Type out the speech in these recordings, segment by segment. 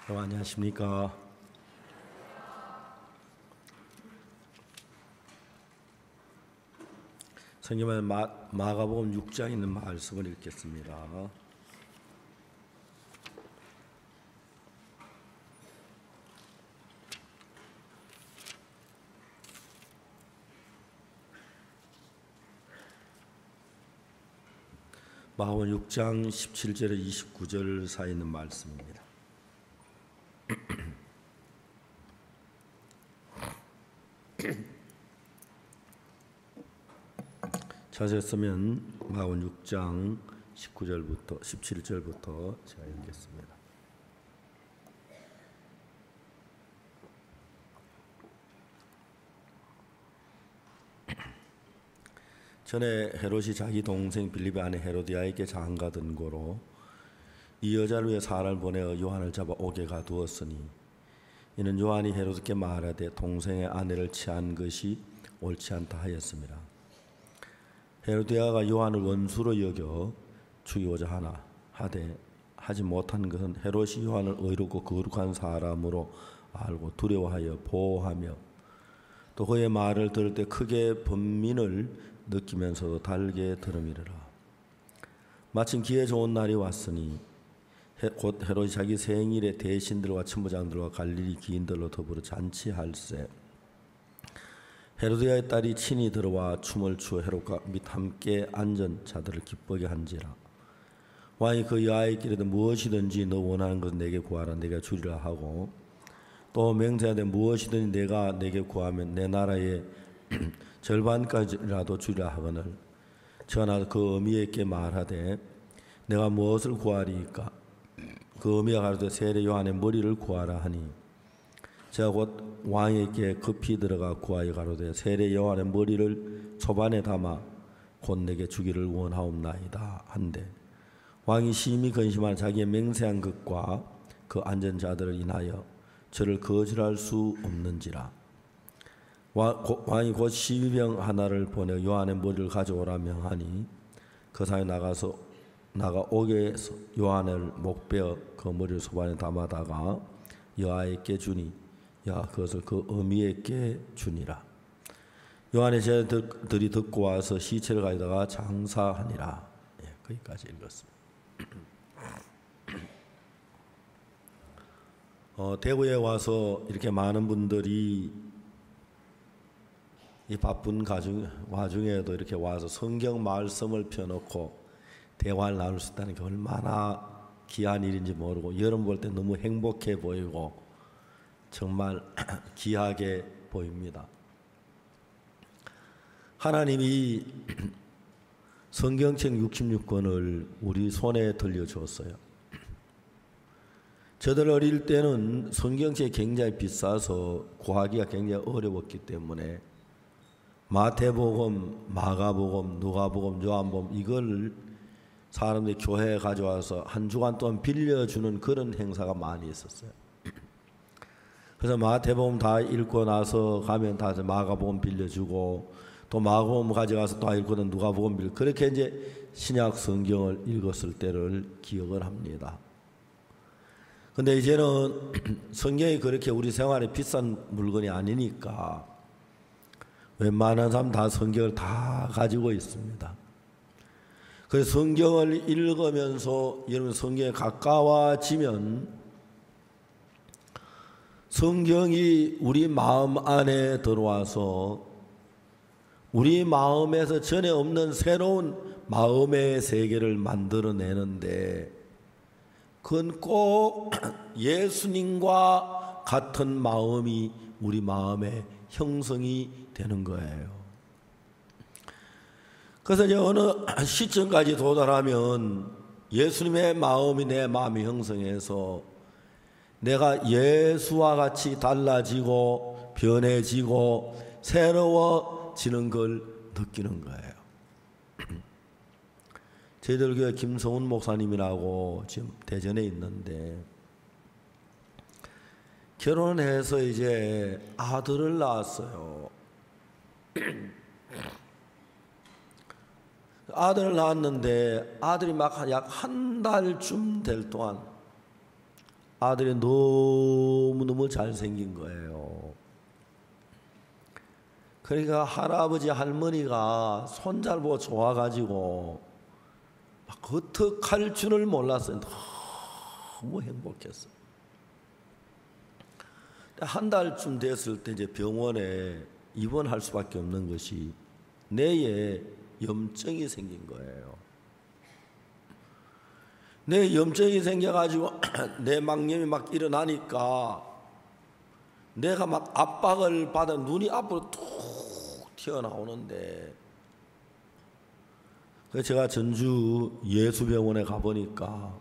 여러분 안녕하십니까? 성경은 마가복음 6장에 있는 말씀을 읽겠습니다. 마가복음 6장 17절에 29절 사이에 있는 말씀입니다. 찾았으면 마가복음 6장 19절부터 17절부터 제가 읽겠습니다. 전에 헤롯이 자기 동생 빌립의 아내 헤로디아에게 장가든 고로 이 여자를 위해 사람을 보내어 요한을 잡아 옥에 가두었으니 이는 요한이 헤롯께 말하되 동생의 아내를 취한 것이 옳지 않다 하였습니다. 헤로디아가 요한을 원수로 여겨 죽이고자 하되 하지 못한 것은 헤롯이 요한을 의롭고 거룩한 사람으로 알고 두려워하여 보호하며 또 그의 말을 들을 때 크게 번민을 느끼면서도 달게 들음이라. 마침 기회 좋은 날이 왔으니 곧 헤롯이 자기 생일에 대신들과 천부장들과 갈릴리 기인들로 더불어 잔치할세. 헤로디아의 딸이 친히 들어와 춤을 추어 헤롯과 및 함께 앉은 자들을 기쁘게 한지라. 왕이 그 여아에게 이르되 무엇이든지 너 원하는 것을 내게 구하라 내가 주리라 하고 또 맹세하되 무엇이든지 내가 내게 구하면 내 나라의 절반까지라도 주리라 하거늘 전하 그 어미에게 말하되 내가 무엇을 구하리이까. 그 어미가 가로되 세례 요한의 머리를 구하라 하니 제가 곧 왕에게 급히 들어가 구하여 가로되 세례 요한의 머리를 초반에 담아 곧 내게 주기를 원하옵나이다 한데 왕이 심히 근심하여 자기의 맹세한 것과 그 앉은 자들을 인하여 저를 거절할 수 없는지라. 왕이 곧 12병 하나를 보내 요한의 머리를 가져오라 명하니 그 사람이 나가 옥에서 요한을 목베어 그 머리를 소반에 담아다가 여아에게 주니 여아 그것을 그 어미에게 주니라. 요한의 제자들이 듣고 와서 시체를 가져다가 장사하니라. 거기까지 읽었습니다. 대구에 와서 이렇게 많은 분들이 이 바쁜 와중에도 이렇게 와서 성경 말씀을 펴놓고 대화를 나눌 수 있다는 게 얼마나 귀한 일인지 모르고 여러분 볼 때 너무 행복해 보이고 정말 귀하게 보입니다. 하나님이 성경책 66권을 우리 손에 들려주었어요. 저들 어릴 때는 성경책이 굉장히 비싸서 구하기가 굉장히 어려웠기 때문에 마태복음, 마가복음, 누가복음, 요한복음 이걸 사람들이 교회에 가져와서 한 주간 동안 빌려주는 그런 행사가 많이 있었어요. 그래서 마태복음 다 읽고 나서 가면 다 마가복음 빌려주고 또 마가복음 가져가서 또 읽고는 누가복음 빌려 그렇게 이제 신약 성경을 읽었을 때를 기억을 합니다. 근데 이제는 성경이 그렇게 우리 생활에 비싼 물건이 아니니까 웬만한 사람 다 성경을 다 가지고 있습니다. 그래서 성경을 읽으면서 여러분 성경에 가까워지면 성경이 우리 마음 안에 들어와서 우리 마음에서 전에 없는 새로운 마음의 세계를 만들어내는데 그건 꼭 예수님과 같은 마음이 우리 마음에 형성이 되는 거예요. 그래서 이제 어느 시점까지 도달하면 예수님의 마음이 내 마음에 형성해서 내가 예수와 같이 달라지고 변해지고 새로워지는 걸 느끼는 거예요. 저희들 교회 김성훈 목사님이라고 지금 대전에 있는데 결혼해서 이제 아들을 낳았어요. 아들을 낳았는데 아들이 막 약 한 달쯤 될 동안 아들이 너무너무 잘생긴 거예요. 그러니까 할아버지 할머니가 손잘 보고 좋아가지고 막 어떡할 줄을 몰랐어요. 너무 행복했어요. 한 달쯤 됐을 때 이제 병원에 입원할 수밖에 없는 것이 뇌에 염증이 생긴 거예요. 뇌에 염증이 생겨가지고 뇌막염이 막 일어나니까 내가 막 압박을 받아 눈이 앞으로 툭 튀어나오는데, 그래서 제가 전주 예수병원에 가보니까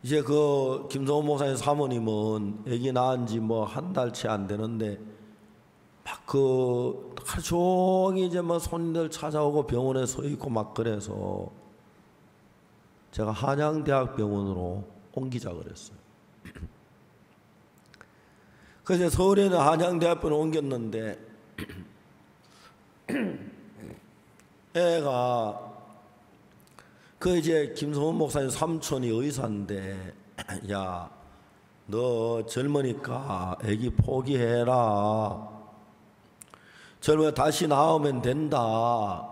이제 그 김성훈 목사님 사모님은 아기 낳은 지 뭐 한 달 채 안 되는데 막 그 하루 종일 이제 뭐 손님들 찾아오고 병원에 서 있고 막 그래서 제가 한양대학병원으로 옮기자 그랬어요. 그래서 서울에 있는 한양대학병원에 옮겼는데 애가 그 이제 김성훈 목사님 삼촌이 의사인데, 야, 너 젊으니까 애기 포기해라. 젊어 다시 낳으면 된다.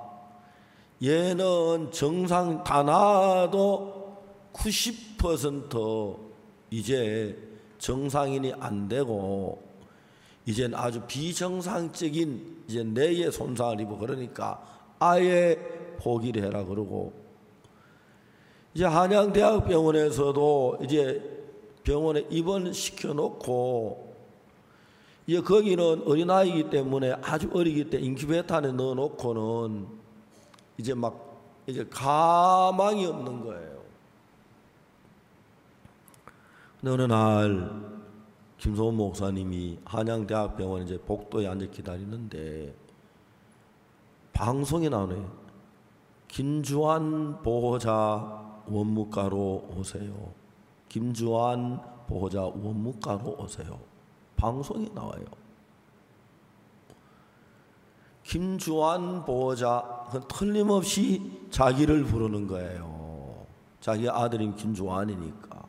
얘는 정상 다 낳아도 90% 이제 정상인이 안 되고 이제는 아주 비정상적인 이제 뇌의 손상을 입어. 그러니까 아예 포기를 해라 그러고, 이제 한양대학병원에서도 이제 병원에 입원시켜 놓고, 이제 거기는 어린아이이기 때문에 아주 어리기 때문에 인큐베이터 안에 넣어 놓고는 이제 막 이제 가망이 없는 거예요. 근데 어느 날 김성훈 목사님이 한양대학병원 이제 복도에 앉아 기다리는데 방송이 나오네요. 김주환 보호자 원무과로 오세요. 김주환 보호자 원무과로 오세요. 방송이 나와요. 김주환 보호자 틀림없이 자기를 부르는 거예요. 자기 아들인 김주환이니까.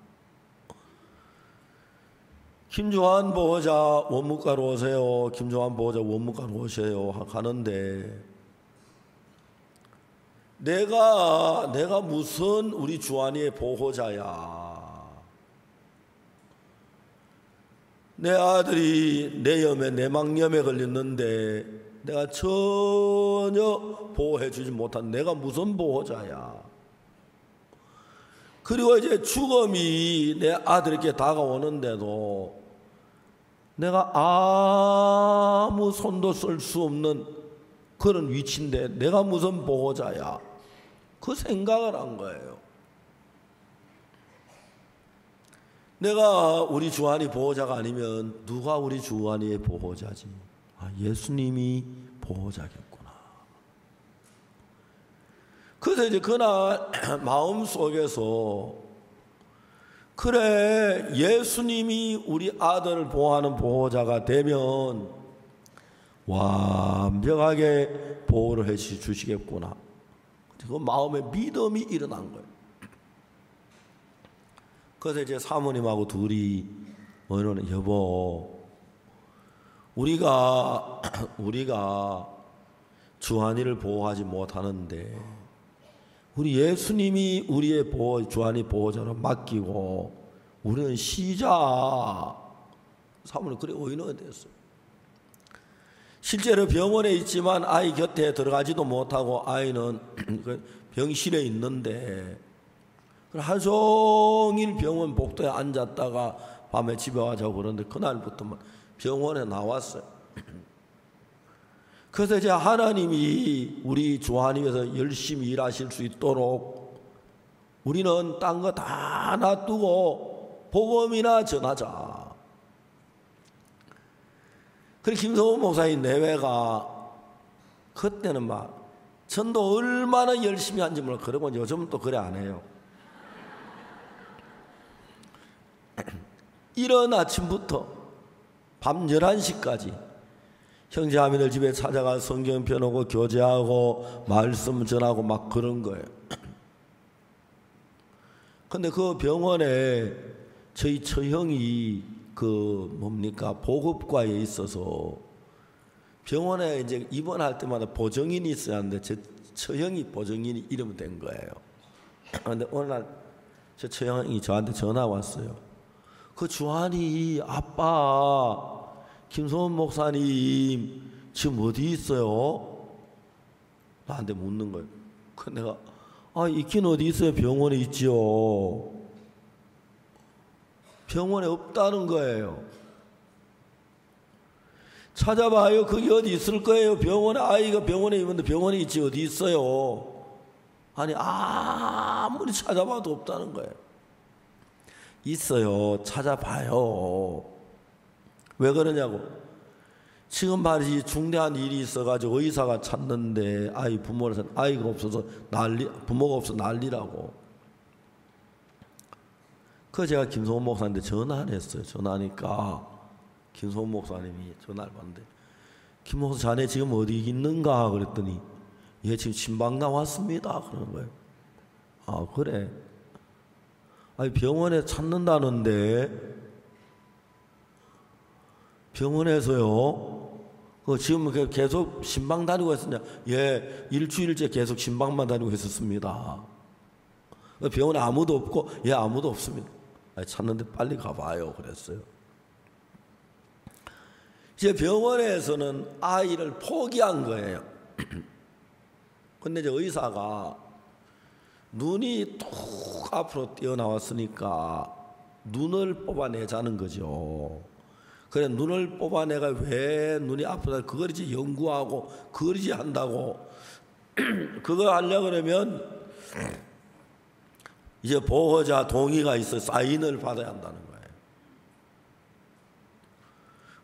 김주환 보호자 원무과로 오세요. 김주환 보호자 원무과로 오세요 하는데, 내가 무슨 우리 주환이의 보호자야. 내 아들이 뇌염에 뇌막염에 걸렸는데 내가 전혀 보호해 주지 못한 내가 무슨 보호자야. 그리고 이제 죽음이 내 아들에게 다가오는데도 내가 아무 손도 쓸 수 없는 그런 위치인데 내가 무슨 보호자야. 그 생각을 한 거예요. 내가 우리 주한이 보호자가 아니면 누가 우리 주한이의 보호자지? 아, 예수님이 보호자겠구나. 그래서 이제 그날 마음 속에서, 그래, 예수님이 우리 아들을 보호하는 보호자가 되면 완벽하게 보호를 해 주시겠구나. 그 마음에 믿음이 일어난 거예요. 그래서 이제 사모님하고 둘이 어느 여보, 우리가 주한이를 보호하지 못하는데 우리 예수님이 우리의 주한이 보호자로 맡기고 우리는 쉬자. 사모님 그래 의논이 됐어요. 실제로 병원에 있지만 아이 곁에 들어가지도 못하고 아이는 병실에 있는데 하루 종일 병원 복도에 앉았다가 밤에 집에 와자고 그러는데 그날부터 병원에 나왔어요. 그래서 이제 하나님이 우리 주한이 위해서 열심히 일하실 수 있도록 우리는 딴 거 다 놔두고 복음이나 전하자. 그리고 김성훈 목사님 내외가 그때는 막 전도 얼마나 열심히 한지 몰라. 그러고 요즘은 또 그래 안 해요. 이른 아침부터 밤 11시까지 형제자매들 집에 찾아가 성경 펴놓고 교제하고 말씀 전하고 막 그런 거예요. 근데 그 병원에 저희 처형이 보급과에 있어서 병원에 이제 입원할 때마다 보정인이 있어야 하는데 제 처형이 보정인이 이름이 된 거예요. 그런데 어느 날 제 처형이 저한테 전화 왔어요. 그 주한이 아빠 김소원 목사님 지금 어디 있어요? 나한테 묻는 거예요. 그 내가 있긴 어디 있어요? 병원에 있지요. 병원에 없다는 거예요. 찾아봐요. 거기 어디 있을 거예요. 병원에 아이가 병원에 있는데 병원에 있지 어디 있어요? 아니 아무리 찾아봐도 없다는 거예요. 있어요. 찾아봐요. 왜 그러냐고. 지금 말이지 중대한 일이 있어가지고 의사가 찾는데 부모를 아이가 없어서 부모가 없어서 난리라고. 그 제가 김소원 목사님한테 전화를 했어요. 전화하니까 김소원 목사님이 전화를 받는데 김 목사 자네 지금 어디 있는가 그랬더니 얘 지금 신방 나왔습니다 그러는 거예요. 아 그래? 병원에 찾는다는데 병원에서요? 지금 계속 신방 다니고 있었냐? 예, 일주일째 계속 신방만 다니고 있었습니다. 병원에 아무도 없고 예 아무도 없습니다. 찾는데 빨리 가봐요 그랬어요. 이제 병원에서는 아이를 포기한 거예요. 근데 이제 의사가 눈이 툭 앞으로 뛰어나왔으니까 눈을 뽑아내자는 거죠. 그래 눈을 뽑아내가 왜 눈이 앞으로 그걸 이제 연구하고 그걸 이제 한다고 그거 하려고 그러면 이제 보호자 동의가 있어 사인을 받아야 한다는 거예요.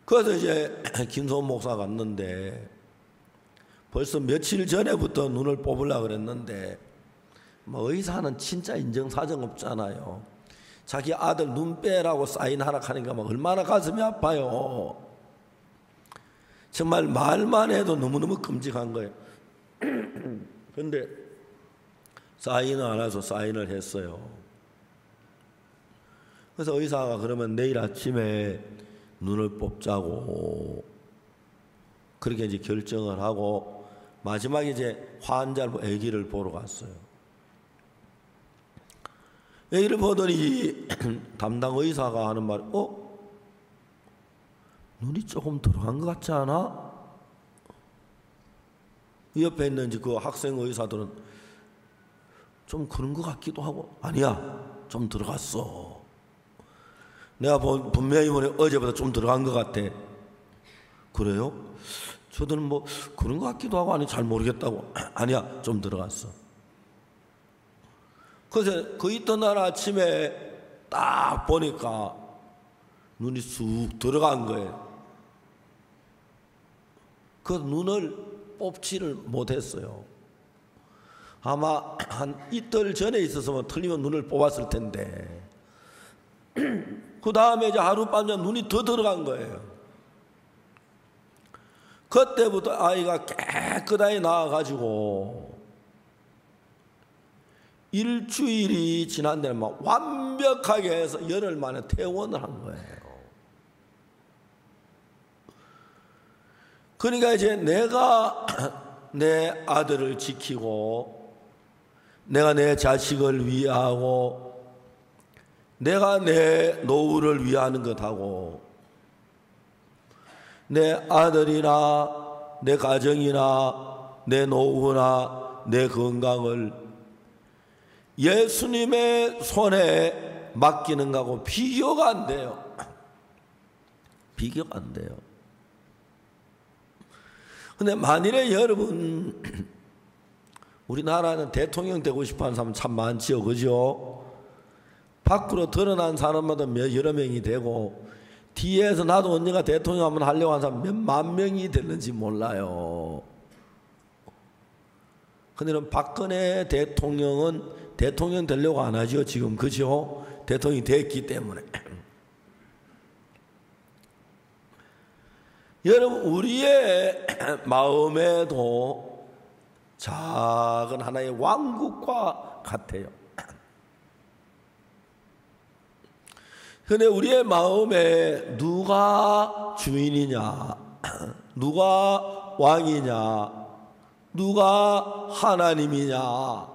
그래서 이제 김소원 목사가 갔는데 벌써 며칠 전에부터 눈을 뽑으려고 그랬는데 의사는 진짜 인정사정 없잖아요. 자기 아들 눈 빼라고 사인하라 하니까 얼마나 가슴이 아파요. 정말 말만 해도 너무너무 끔찍한 거예요. 그런데 사인을 안 해서 사인을 했어요. 그래서 의사가 그러면 내일 아침에 눈을 뽑자고 그렇게 이제 결정을 하고 마지막에 이제 환자를 아기를 보러 갔어요. 아기를 보더니 담당 의사가 하는 말이 눈이 조금 들어간 것 같지 않아? 옆에 있는 그 학생 의사들은 좀 그런 것 같기도 하고 아니야 좀 들어갔어. 내가 분명히 보니 어제보다 좀 들어간 것 같아. 그래요? 저들은 그런 것 같기도 하고 아니 잘 모르겠다고 아니야 좀 들어갔어. 그래서 그 이튿날 아침에 딱 보니까 눈이 쑥 들어간 거예요. 그 눈을 뽑지를 못했어요. 아마 한 이틀 전에 있었으면 틀리면 눈을 뽑았을 텐데 그 다음에 이제 하룻밤에 눈이 더 들어간 거예요. 그때부터 아이가 깨끗하게 나와가지고 일주일이 지난 데는 완벽하게 해서 열흘 만에 퇴원을 한 거예요. 그러니까 이제 내가 내 아들을 지키고 내가 내 자식을 위하고 내가 내 노후를 위하는 것하고 내 아들이나 내 가정이나 내 노후나 내 건강을 예수님의 손에 맡기는 거하고 비교가 안 돼요. 비교가 안 돼요. 근데 만일에 여러분 우리나라는 대통령 되고 싶어하는 사람 참 많지요. 그죠? 밖으로 드러난 사람마다 여러 명이 되고 뒤에서 나도 언젠가 대통령 한번 하려고 하는 사람 몇만 명이 됐는지 몰라요. 근데 박근혜 대통령은 대통령 되려고 안 하죠. 지금 그죠? 대통령이 됐기 때문에. 여러분 우리의 마음에도 작은 하나의 왕국과 같아요. 근데 우리의 마음에 누가 주인이냐, 누가 왕이냐, 누가 하나님이냐,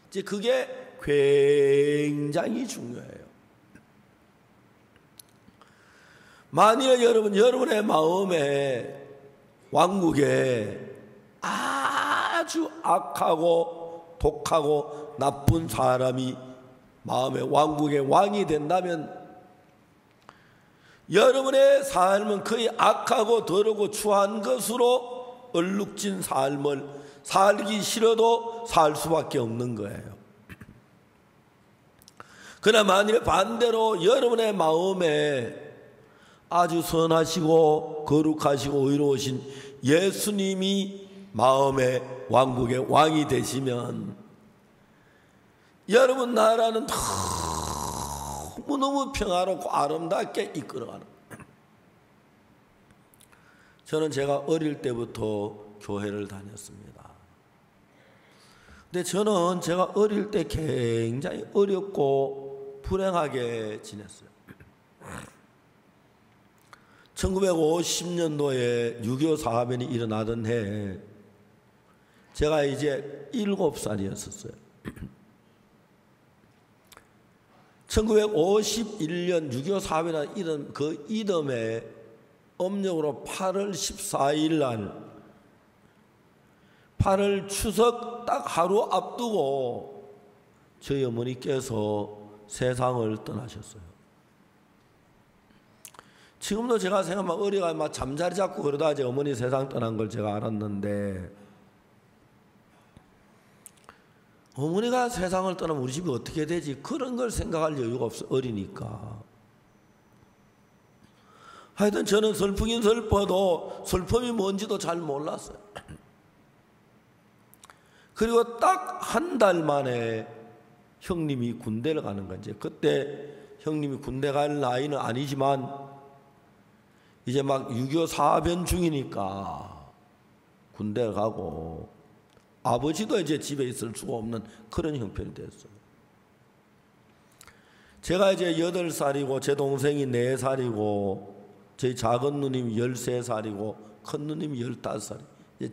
이제 그게 굉장히 중요해요. 만일 여러분의 마음에 왕국에 아주 악하고 독하고 나쁜 사람이 마음의 왕국의 왕이 된다면 여러분의 삶은 거의 악하고 더럽고 추한 것으로 얼룩진 삶을 살기 싫어도 살 수밖에 없는 거예요. 그러나 만일 반대로 여러분의 마음에 아주 선하시고 거룩하시고 의로우신 예수님이 마음의 왕국의 왕이 되시면 여러분 나라는 너무너무 평화롭고 아름답게 이끌어가는 거예요. 저는 제가 어릴 때부터 교회를 다녔습니다. 근데 저는 제가 어릴 때 굉장히 어렵고 불행하게 지냈어요. 1950년도에 6.25 사변이 일어나던 해에 제가 이제 7살이었어요. 1951년 6.25 사변이 일어난 그 이듬해 음력으로 8월 14일 날 8월 추석 딱 하루 앞두고 저희 어머니께서 세상을 떠나셨어요. 지금도 제가 생각하면 어리가 막 잠자리 잡고 그러다 제 어머니 세상 떠난 걸 제가 알았는데, 어머니가 세상을 떠나면 우리 집이 어떻게 되지? 그런 걸 생각할 여유가 없어, 어리니까. 하여튼 저는 슬프긴 슬퍼도 슬픔이 뭔지도 잘 몰랐어요. 그리고 딱 한 달 만에 형님이 군대를 가는 거지. 그때 형님이 군대 갈 나이는 아니지만 이제 막 6.25 사변 중이니까 군대 가고 아버지도 이제 집에 있을 수가 없는 그런 형편이 됐어요. 제가 이제 8살이고 제 동생이 4살이고 저희 작은 누님이 13살이고 큰 누님이 15살.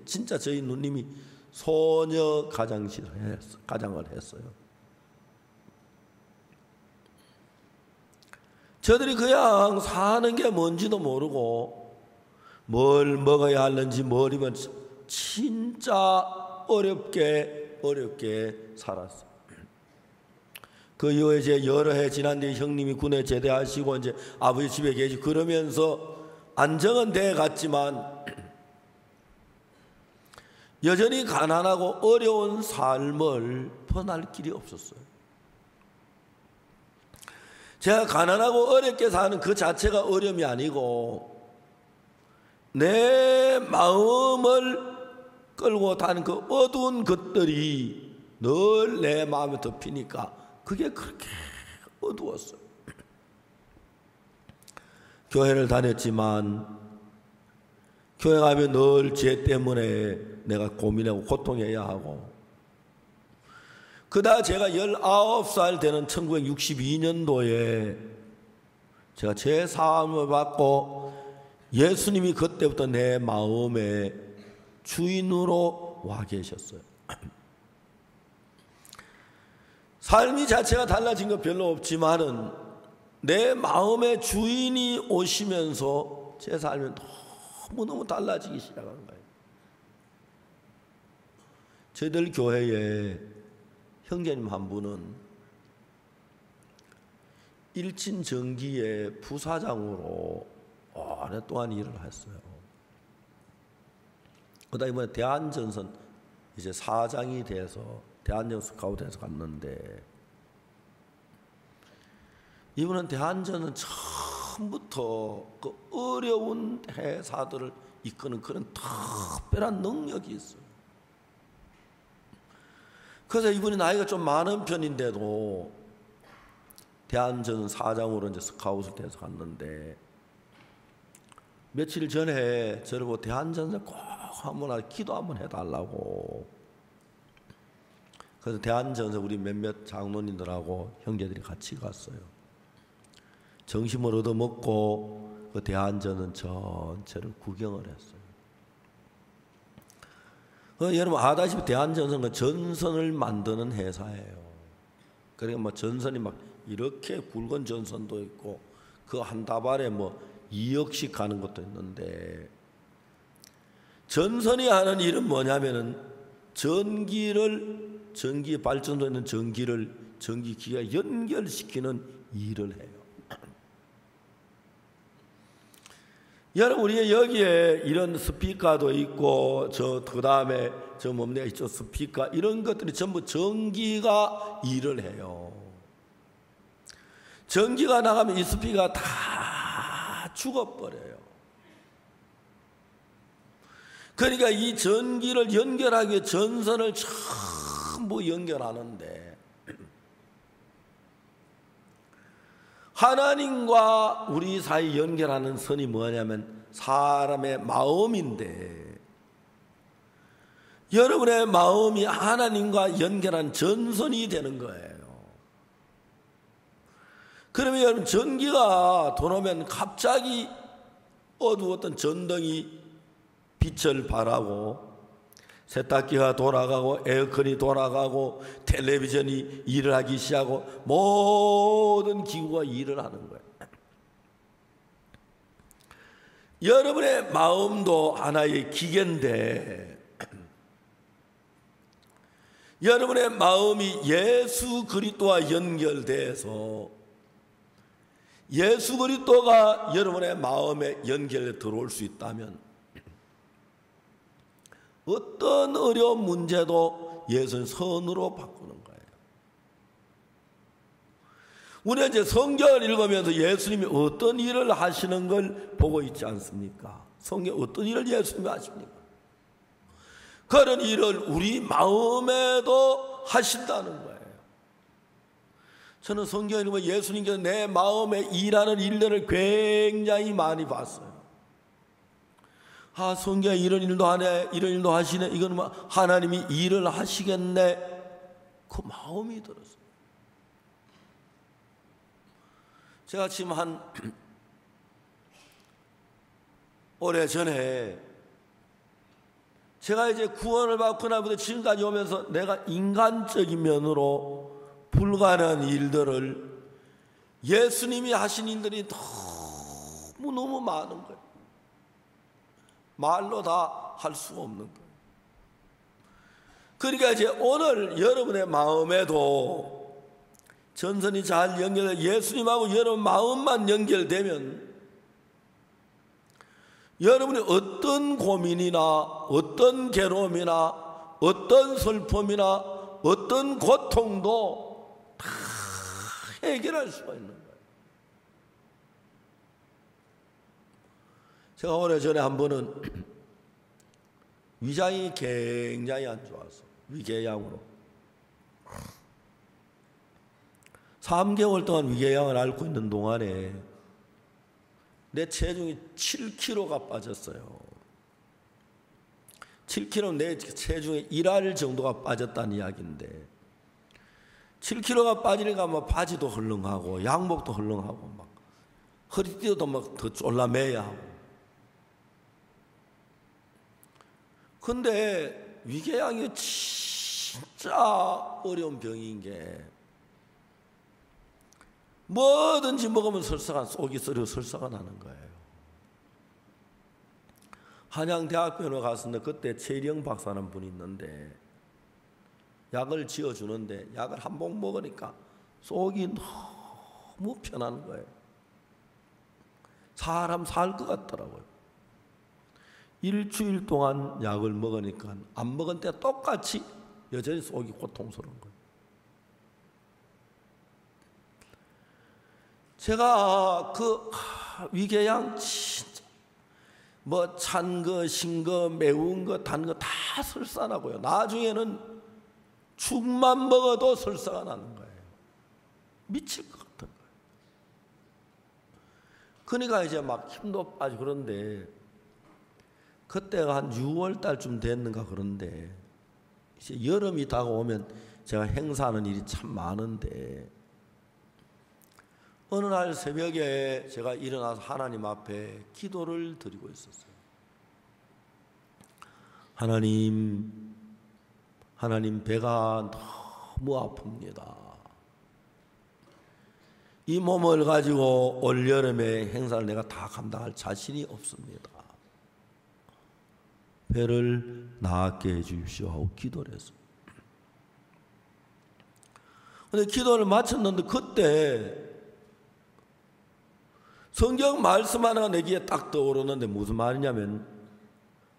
진짜 저희 누님이 소녀 가장을 했어요. 저들이 그냥 사는 게 뭔지도 모르고 뭘 먹어야 하는지 뭘 입으면 진짜 어렵게 살았어요. 그 이후에 이제 여러 해 지난 뒤에 형님이 군에 제대하시고 이제 아버지 집에 계시고 그러면서 안정은 돼 갔지만 여전히 가난하고 어려운 삶을 벗어날 길이 없었어요. 제가 가난하고 어렵게 사는 그 자체가 어려움이 아니고 내 마음을 끌고 타는 그 어두운 것들이 늘 내 마음에 덮이니까 그게 그렇게 어두웠어요. 교회를 다녔지만 교회 가면 늘 죄 때문에 내가 고민하고 고통해야 하고, 그다 제가 19살 되는 1962년도에 제가 제 사함을 받고 예수님이 그때부터 내 마음의 주인으로 와 계셨어요. 삶이 자체가 달라진 건 별로 없지만은 내 마음의 주인이 오시면서 제 삶이 너무너무 달라지기 시작한 거예요. 저희들 교회에 형제님 한 분은 일진전기의 부사장으로 오랫동안 일을 했어요. 그다음에 이번에 대한전선 이제 사장이 돼서 대한전선 스카우트에서 갔는데, 이분은 대한전선 처음부터 그 어려운 회사들을 이끄는 그런 특별한 능력이 있어요. 그래서 이분이 나이가 좀 많은 편인데도 대한전선 사장으로 이제 스카웃을 돼서 갔는데, 며칠 전에 저를 보고 대한전선 꼭 한번 기도 한번 해달라고. 그래서 대한전선 우리 몇몇 장로님들하고 형제들이 같이 갔어요. 정심을 얻어먹고 그 대한전선 전체를 구경을 했어요. 여러분 아다시피 대한전선은 전선을 만드는 회사예요. 그러니까 뭐 전선이 막 이렇게 굵은 전선도 있고 그 한 다발에 뭐 2억씩 가는 것도 있는데, 전선이 하는 일은 뭐냐면은 전기 발전소에 있는 전기를 전기기가 연결시키는 일을 해요. 여러분 우리 여기에 이런 스피커도 있고 그 다음에 저 뭡니까 이쪽 스피커 이런 것들이 전부 전기가 일을 해요. 전기가 나가면 이 스피커가 다 죽어버려요. 그러니까 이 전기를 연결하기 위해 전선을 전부 연결하는데, 하나님과 우리 사이 연결하는 선이 뭐냐면 사람의 마음인데, 여러분의 마음이 하나님과 연결한 전선이 되는 거예요. 그러면 여러분 전기가 들어오면 갑자기 어두웠던 전등이 빛을 발하고 세탁기가 돌아가고 에어컨이 돌아가고 텔레비전이 일을 하기 시작하고 모든 기구가 일을 하는 거예요. 여러분의 마음도 하나의 기계인데, 여러분의 마음이 예수 그리스도와 연결돼서 예수 그리스도가 여러분의 마음에 연결해 들어올 수 있다면 어떤 어려운 문제도 예수는 선으로 바꾸는 거예요. 우리가 이제 성경을 읽으면서 예수님이 어떤 일을 하시는 걸 보고 있지 않습니까? 성경 어떤 일을 예수님이 하십니까? 그런 일을 우리 마음에도 하신다는 거예요. 저는 성경을 읽으면 예수님께서 내 마음에 일하는 일들을 굉장히 많이 봤어요. 아, 성경에 이런 일도 하네, 이런 일도 하시네, 이건 뭐 하나님이 일을 하시겠네, 그 마음이 들었어요. 제가 지금 한 오래전에 제가 이제 구원을 받고 나부터 지금까지 오면서 내가 인간적인 면으로 불가능한 일들을, 예수님이 하신 일들이 너무 많은 거예요. 말로 다 할 수가 없는 거예요. 그러니까 이제 오늘 여러분의 마음에도 전선이 잘 연결돼 예수님하고 여러분 마음만 연결되면 여러분이 어떤 고민이나 어떤 괴로움이나 어떤 슬픔이나 어떤 고통도 다 해결할 수가 있는 거예요. 제가 오래전에 한 번은 위장이 굉장히 안 좋아서 위궤양으로 3개월 동안 위궤양을 앓고 있는 동안에 내 체중이 7kg가 빠졌어요. 7kg 내 체중의 1할 정도가 빠졌다는 이야기인데, 7kg가 빠지니까 막 바지도 헐렁하고 양복도 헐렁하고 막 허리띠도 막 더 졸라매야 하고. 근데 위궤양이 진짜 어려운 병인 게, 뭐든지 먹으면 설사가, 속이 썰려 설사가 나는 거예요. 한양대학병원에 갔었는데 그때 최령 박사라는 분이 있는데 약을 지어주는데 약을 한 봉 먹으니까 속이 너무 편한 거예요. 사람 살 것 같더라고요. 일주일 동안 약을 먹으니까 안 먹은 때 똑같이 여전히 속이 고통스러운 거예요. 제가 그 위궤양 진짜 뭐 찬 거, 신 거, 매운 거, 단 거 다 설사나고요. 나중에는 죽만 먹어도 설사가 나는 거예요. 미칠 것 같은 거예요. 그러니까 이제 막 힘도 빠지고 그런데, 그때가 한 6월 달쯤 됐는가 그런데, 이제 여름이 다가오면 제가 행사하는 일이 참 많은데 어느 날 새벽에 제가 일어나서 하나님 앞에 기도를 드리고 있었어요. 하나님 배가 너무 아픕니다. 이 몸을 가지고 올여름에 행사를 내가 다 감당할 자신이 없습니다. 배를 낫게 해주십시오 하고 기도를 했어요. 근데 기도를 마쳤는데 그때 성경 말씀 하나가 내 귀에 딱 떠오르는데 무슨 말이냐면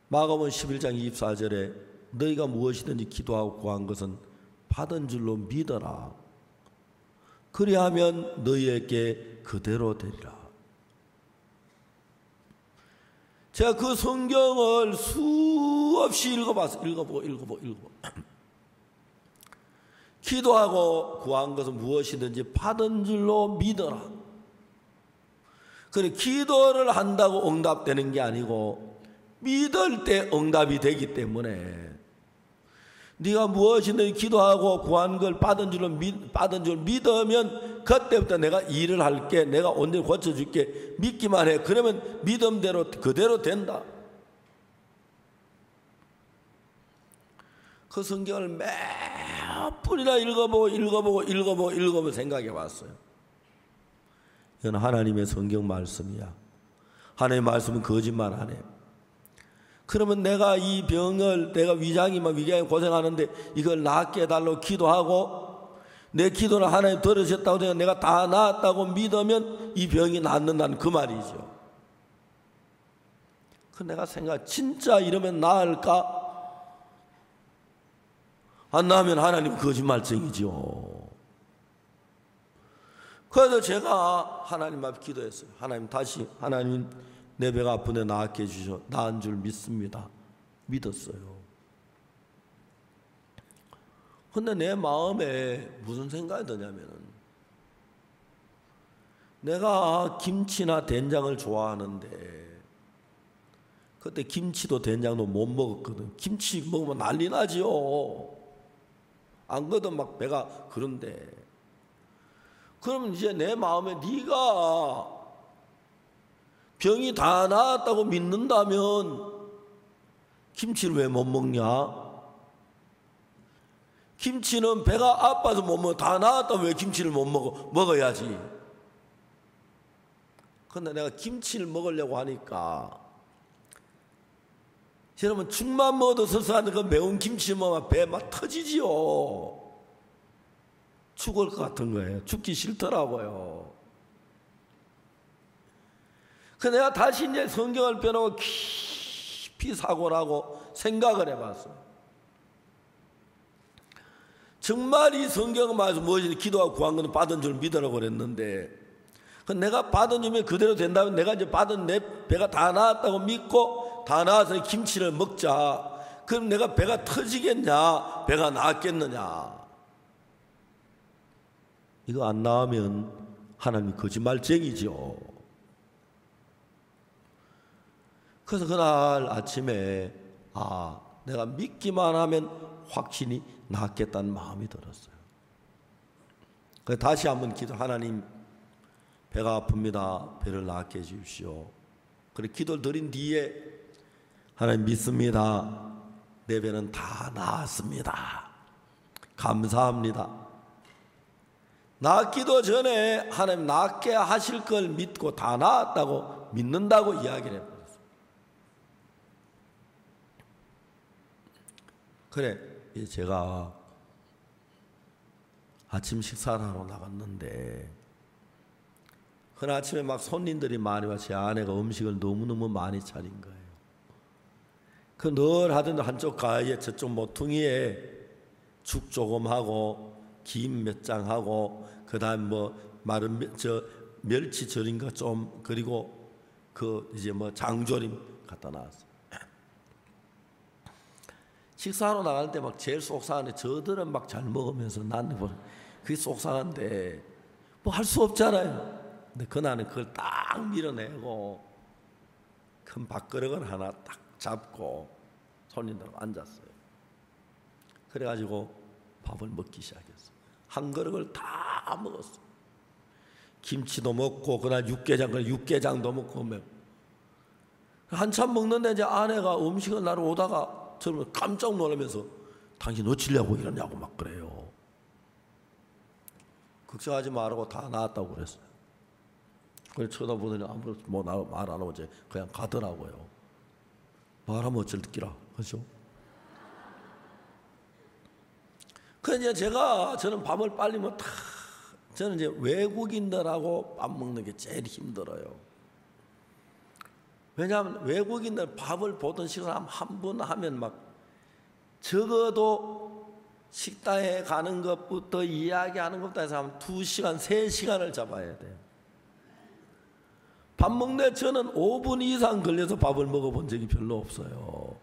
마가복음 11장 24절에 너희가 무엇이든지 기도하고 구한 것은 받은 줄로 믿어라. 그리하면 너희에게 그대로 되리라. 제가 그 성경을 수없이 읽어보고 기도하고 구한 것은 무엇이든지 받은 줄로 믿어라. 그래, 기도를 한다고 응답되는 게 아니고 믿을 때 응답이 되기 때문에 네가 무엇이든지 기도하고 구한 걸 받은 줄 믿으면 그때부터 내가 일을 할게, 내가 온전히 고쳐줄게, 믿기만 해. 그러면 믿음대로 그대로 된다. 그 성경을 몇 번이나 읽어보고 생각해 봤어요. 이건 하나님의 성경 말씀이야. 하나님의 말씀은 거짓말 안 해. 그러면 내가 이 병을, 내가 위장이 고생하는데 이걸 낫게 해달라고 기도하고 내 기도를 하나님 들으셨다고 해서 내가 다 나았다고 믿으면 이 병이 낫는다는 그 말이죠. 그 내가 진짜 이러면 나을까? 안 나으면 하나님 거짓말쟁이죠. 그래서 제가 하나님 앞에 기도했어요. 하나님 내 배가 아픈데 낫게 해주셔. 나은 줄 믿습니다. 믿었어요. 근데 내 마음에 무슨 생각이 드냐면은 내가 김치나 된장을 좋아하는데 그때 김치도 된장도 못 먹었거든. 김치 먹으면 난리 나지요. 안 그러든 막 배가 그런데 그러면 이제 내 마음에 네가 병이 다 나았다고 믿는다면 김치를 왜 못 먹냐? 김치는 배가 아파서 못 먹어. 다 나았다면 왜 김치를 못 먹어? 먹어야지. 그런데 내가 김치를 먹으려고 하니까 여러분 죽만 먹어도 설사하는 그 매운 김치 먹으면 배 막 터지지요. 죽을 것 같은 거예요. 죽기 싫더라고요. 그래서 내가 다시 이제 성경을 펴놓고 깊이 사고를 하고 생각을 해봤어요. 정말 이 성경을 말해서 무엇이든 기도하고 구한 것은 받은 줄 믿으라고 그랬는데 내가 받은 줄면 그대로 된다면 내가 이제 받은 내 배가 다 나았다고 믿고 다 나아서 김치를 먹자. 그럼 내가 배가 터지겠냐? 배가 나았겠느냐? 이거 안 나오면 하나님이 거짓말쟁이죠. 그래서 그날 아침에 내가 믿기만 하면 확신이 낫겠다는 마음이 들었어요. 그래서 다시 한번 하나님 배가 아픕니다. 배를 낫게 해주십시오. 그래 기도를 드린 뒤에 하나님 믿습니다. 내 배는 다 나았습니다. 감사합니다. 낫기도 전에 하나님 낫게 하실 걸 믿고 다 나았다고 믿는다고 이야기를 해요. 그래, 제가 아침 식사를 하러 나갔는데 그날 아침에 막 손님들이 많이 와 제 아내가 음식을 너무너무 많이 차린 거예요. 그 늘 하던 한쪽 가에 저쪽 모퉁이에 죽 조금 하고 김 몇 장 하고 그다음 마른 멸치 절인 거 좀 그리고 이제 장조림 갖다 놨어요. 식사하러 나갈 때 막 제일 속상한데 저들은 막 잘 먹으면서 나는 그게 속상한데 할 수 없잖아요. 근데 그날은 그걸 딱 밀어내고 큰 밥그릇을 하나 딱 잡고 손님들 앉았어요. 그래가지고 밥을 먹기 시작했어요. 한 그릇을 다 먹었어요. 김치도 먹고 그날 육개장도 먹고 한참 먹는데 이제 아내가 음식을 나러 오다가 저는 깜짝 놀라면서 당신 어찌려고 이러냐고 막 그래요. 걱정하지 말라고 다 나았다고 그랬어요. 그래서 쳐다보더니 아무런 말 안 하고 이제 그냥 가더라고요. 말하면 어쩔 기라 그렇죠? 그래서 이제 저는 밥을 빨리 저는 이제 외국인들하고 밥 먹는 게 제일 힘들어요. 왜냐하면 외국인들 밥을 보던 시간 한 번 하면 막 적어도 식당에 가는 것부터 이야기하는 것부터 해서 한 2시간, 3시간을 잡아야 돼요. 밥 먹는데 저는 5분 이상 걸려서 밥을 먹어본 적이 별로 없어요.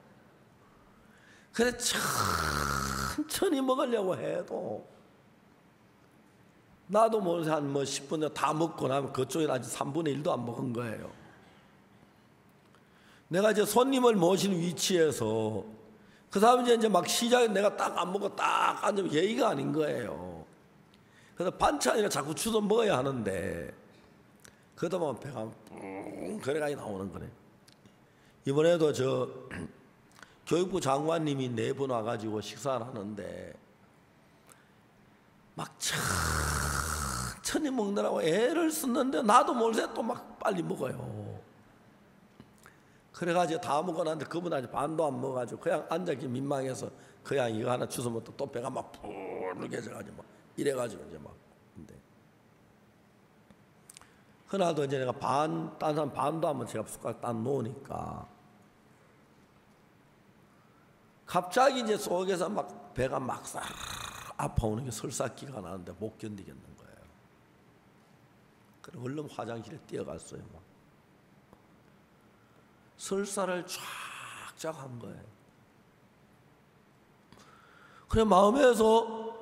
그래 천천히 먹으려고 해도 나도 모르게 한 10분 다 먹고 나면 그쪽에 아직 3분의 1도 안 먹은 거예요. 내가 이제 손님을 모시는 위치에서 그 사람이 이제 막 시작에 내가 딱 안 먹고 딱 앉으면 예의가 아닌 거예요. 그래서 반찬이나 자꾸 주워 먹어야 하는데 그러다 보면 배가 뿡 그래가지고 나오는 거네. 이번에도 교육부 장관님이 4분 와가지고 식사를 하는데 막 천천히 먹느라고 애를 썼는데 나도 모르게 또 막 빨리 먹어요. 그래가지고 다 먹고 났는데 그분 아직 반도 안 먹어가지고 그냥 앉아기 민망해서 그냥 이거 하나 주워 먹고 또 배가 막 불룩해져가지고 막 이래가지고 이제 막 근데 그날도 이제 내가 딴 사람 반도 하면 제가 숟가락 딱 놓으니까 갑자기 이제 속에서 막 배가 막 싹 아파오는 게 설사기가 나는데 못 견디겠는 거예요. 그래 얼른 화장실에 뛰어갔어요. 막 설사를 쫙쫙 한 거예요. 그래 마음에서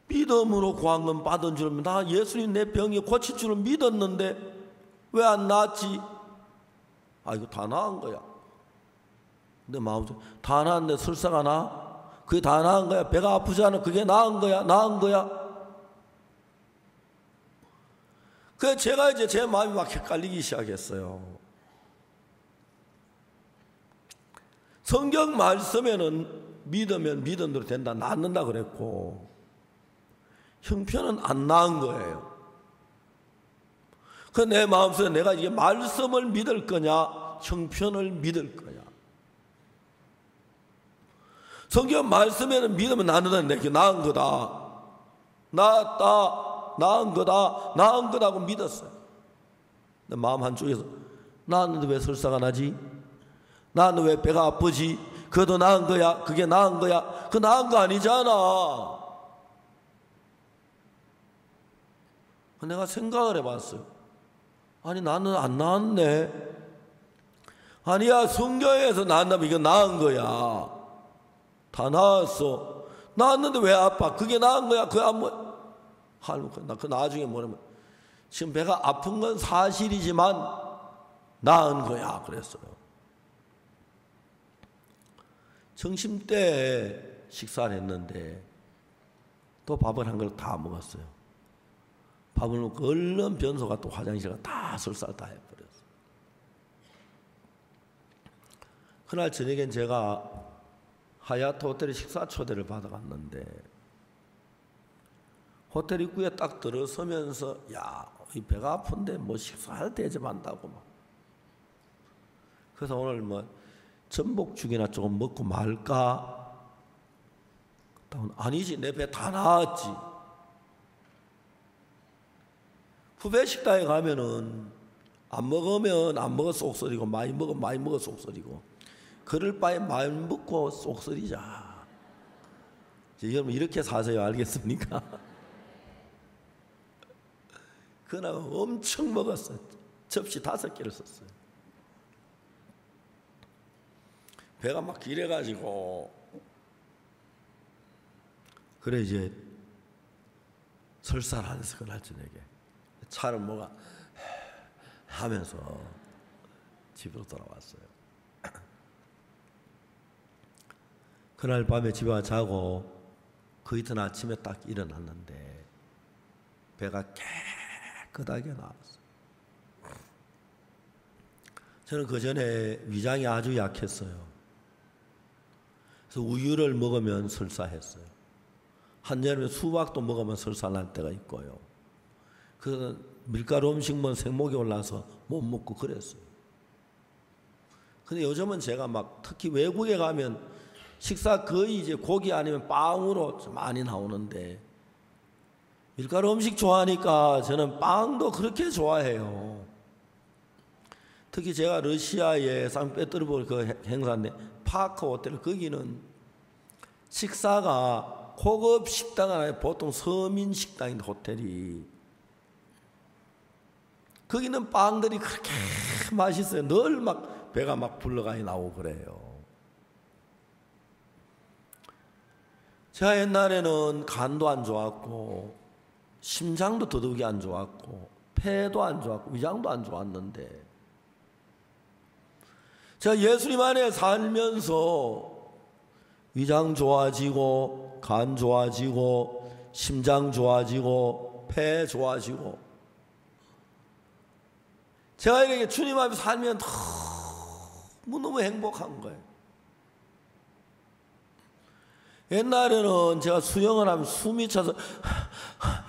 믿음으로 구한 건 받은 줄은 나 예수님 내 병이 고칠 줄은 믿었는데 왜 안 나았지? 이거 다 나은 거야. 근데 마음속에 다 나았는데 설사가 나? 그게 다 나은 거야. 배가 아프지 않아? 그게 나은 거야? 나은 거야? 그래서 제가 이제 제 마음이 막 헷갈리기 시작했어요. 성경 말씀에는 믿으면 믿은 대로 된다, 낫는다 그랬고 형편은 안 나은 거예요. 그 내 마음속에 내가 이게 말씀을 믿을 거냐, 형편을 믿을 거냐. 성경 말씀에는 믿으면 낫는다, 내게 나은 거다, 나았다, 나은 거다, 나은 거다고 믿었어요. 내 마음 한쪽에서 나았는데 왜 설사가 나지? 나았는데 왜 배가 아프지? 그것도 나은 거야? 그게 나은 거야? 그 나은 거 아니잖아. 내가 생각을 해봤어요. 아니 나는 안 나았네. 아니야 성경에서 나았다면 이거 나은 거야. 다 나았어. 나았는데 왜 아파? 그게 나은 거야? 그게 안 뭐? 그 나중에 뭐냐면 지금 배가 아픈 건 사실이지만 나은 거야 그랬어요. 점심때 식사를 했는데 또 밥을 한 그릇 다 먹었어요. 밥을 먹고 얼른 변소가 또 화장실에 다 설사를 다 해버렸어요. 그날 저녁엔 제가 하얏트 호텔에 식사 초대를 받아갔는데 호텔 입구에 딱 들어서면서 이 배가 아픈데 뭐 식사를 대접한다고 막. 그래서 오늘 뭐 전복죽이나 조금 먹고 말까? 아니지 내 배 다 나았지. 후배 식당에 가면은 안 먹으면 안 먹어 쏙소리고 많이 먹으면 많이 먹어 쏙소리고 그럴 바에 많이 먹고 쏙소리자. 여러분 이렇게 사세요. 알겠습니까? 그날 엄청 먹었어요. 접시 5개를 썼어요. 배가 막 기래가지고 그래 이제 설사를 안 해서 그날 저녁에 차를 뭐가 하면서 집으로 돌아왔어요. 그날 밤에 집에 와 자고 그 이튿 아침에 딱 일어났는데 배가 깨끗하게 나왔어요. 저는 그 전에 위장이 아주 약했어요. 그래서 우유를 먹으면 설사했어요. 한여름에 수박도 먹으면 설사 날 때가 있고요. 그래서 밀가루 음식 먹으면 생목이 올라서 못 먹고 그랬어요. 근데 요즘은 제가 막 특히 외국에 가면 식사 거의 이제 고기 아니면 빵으로 많이 나오는데 밀가루 음식 좋아하니까 저는 빵도 그렇게 좋아해요. 특히 제가 러시아의 상페테르부르크 그 행사인데 파크 호텔, 거기는 식사가 고급 식당은 아니고 보통 서민 식당인데 호텔이, 거기는 빵들이 그렇게 맛있어요. 늘 막 배가 막 불러가니 나오고 그래요. 제가 옛날에는 간도 안 좋았고 심장도 더더욱이 안 좋았고 폐도 안 좋았고 위장도 안 좋았는데 제가 예수님 안에 살면서 위장 좋아지고 간 좋아지고 심장 좋아지고 폐 좋아지고 제가 이렇게 주님 앞에 살면 너무너무 행복한 거예요. 옛날에는 제가 수영을 하면 숨이 차서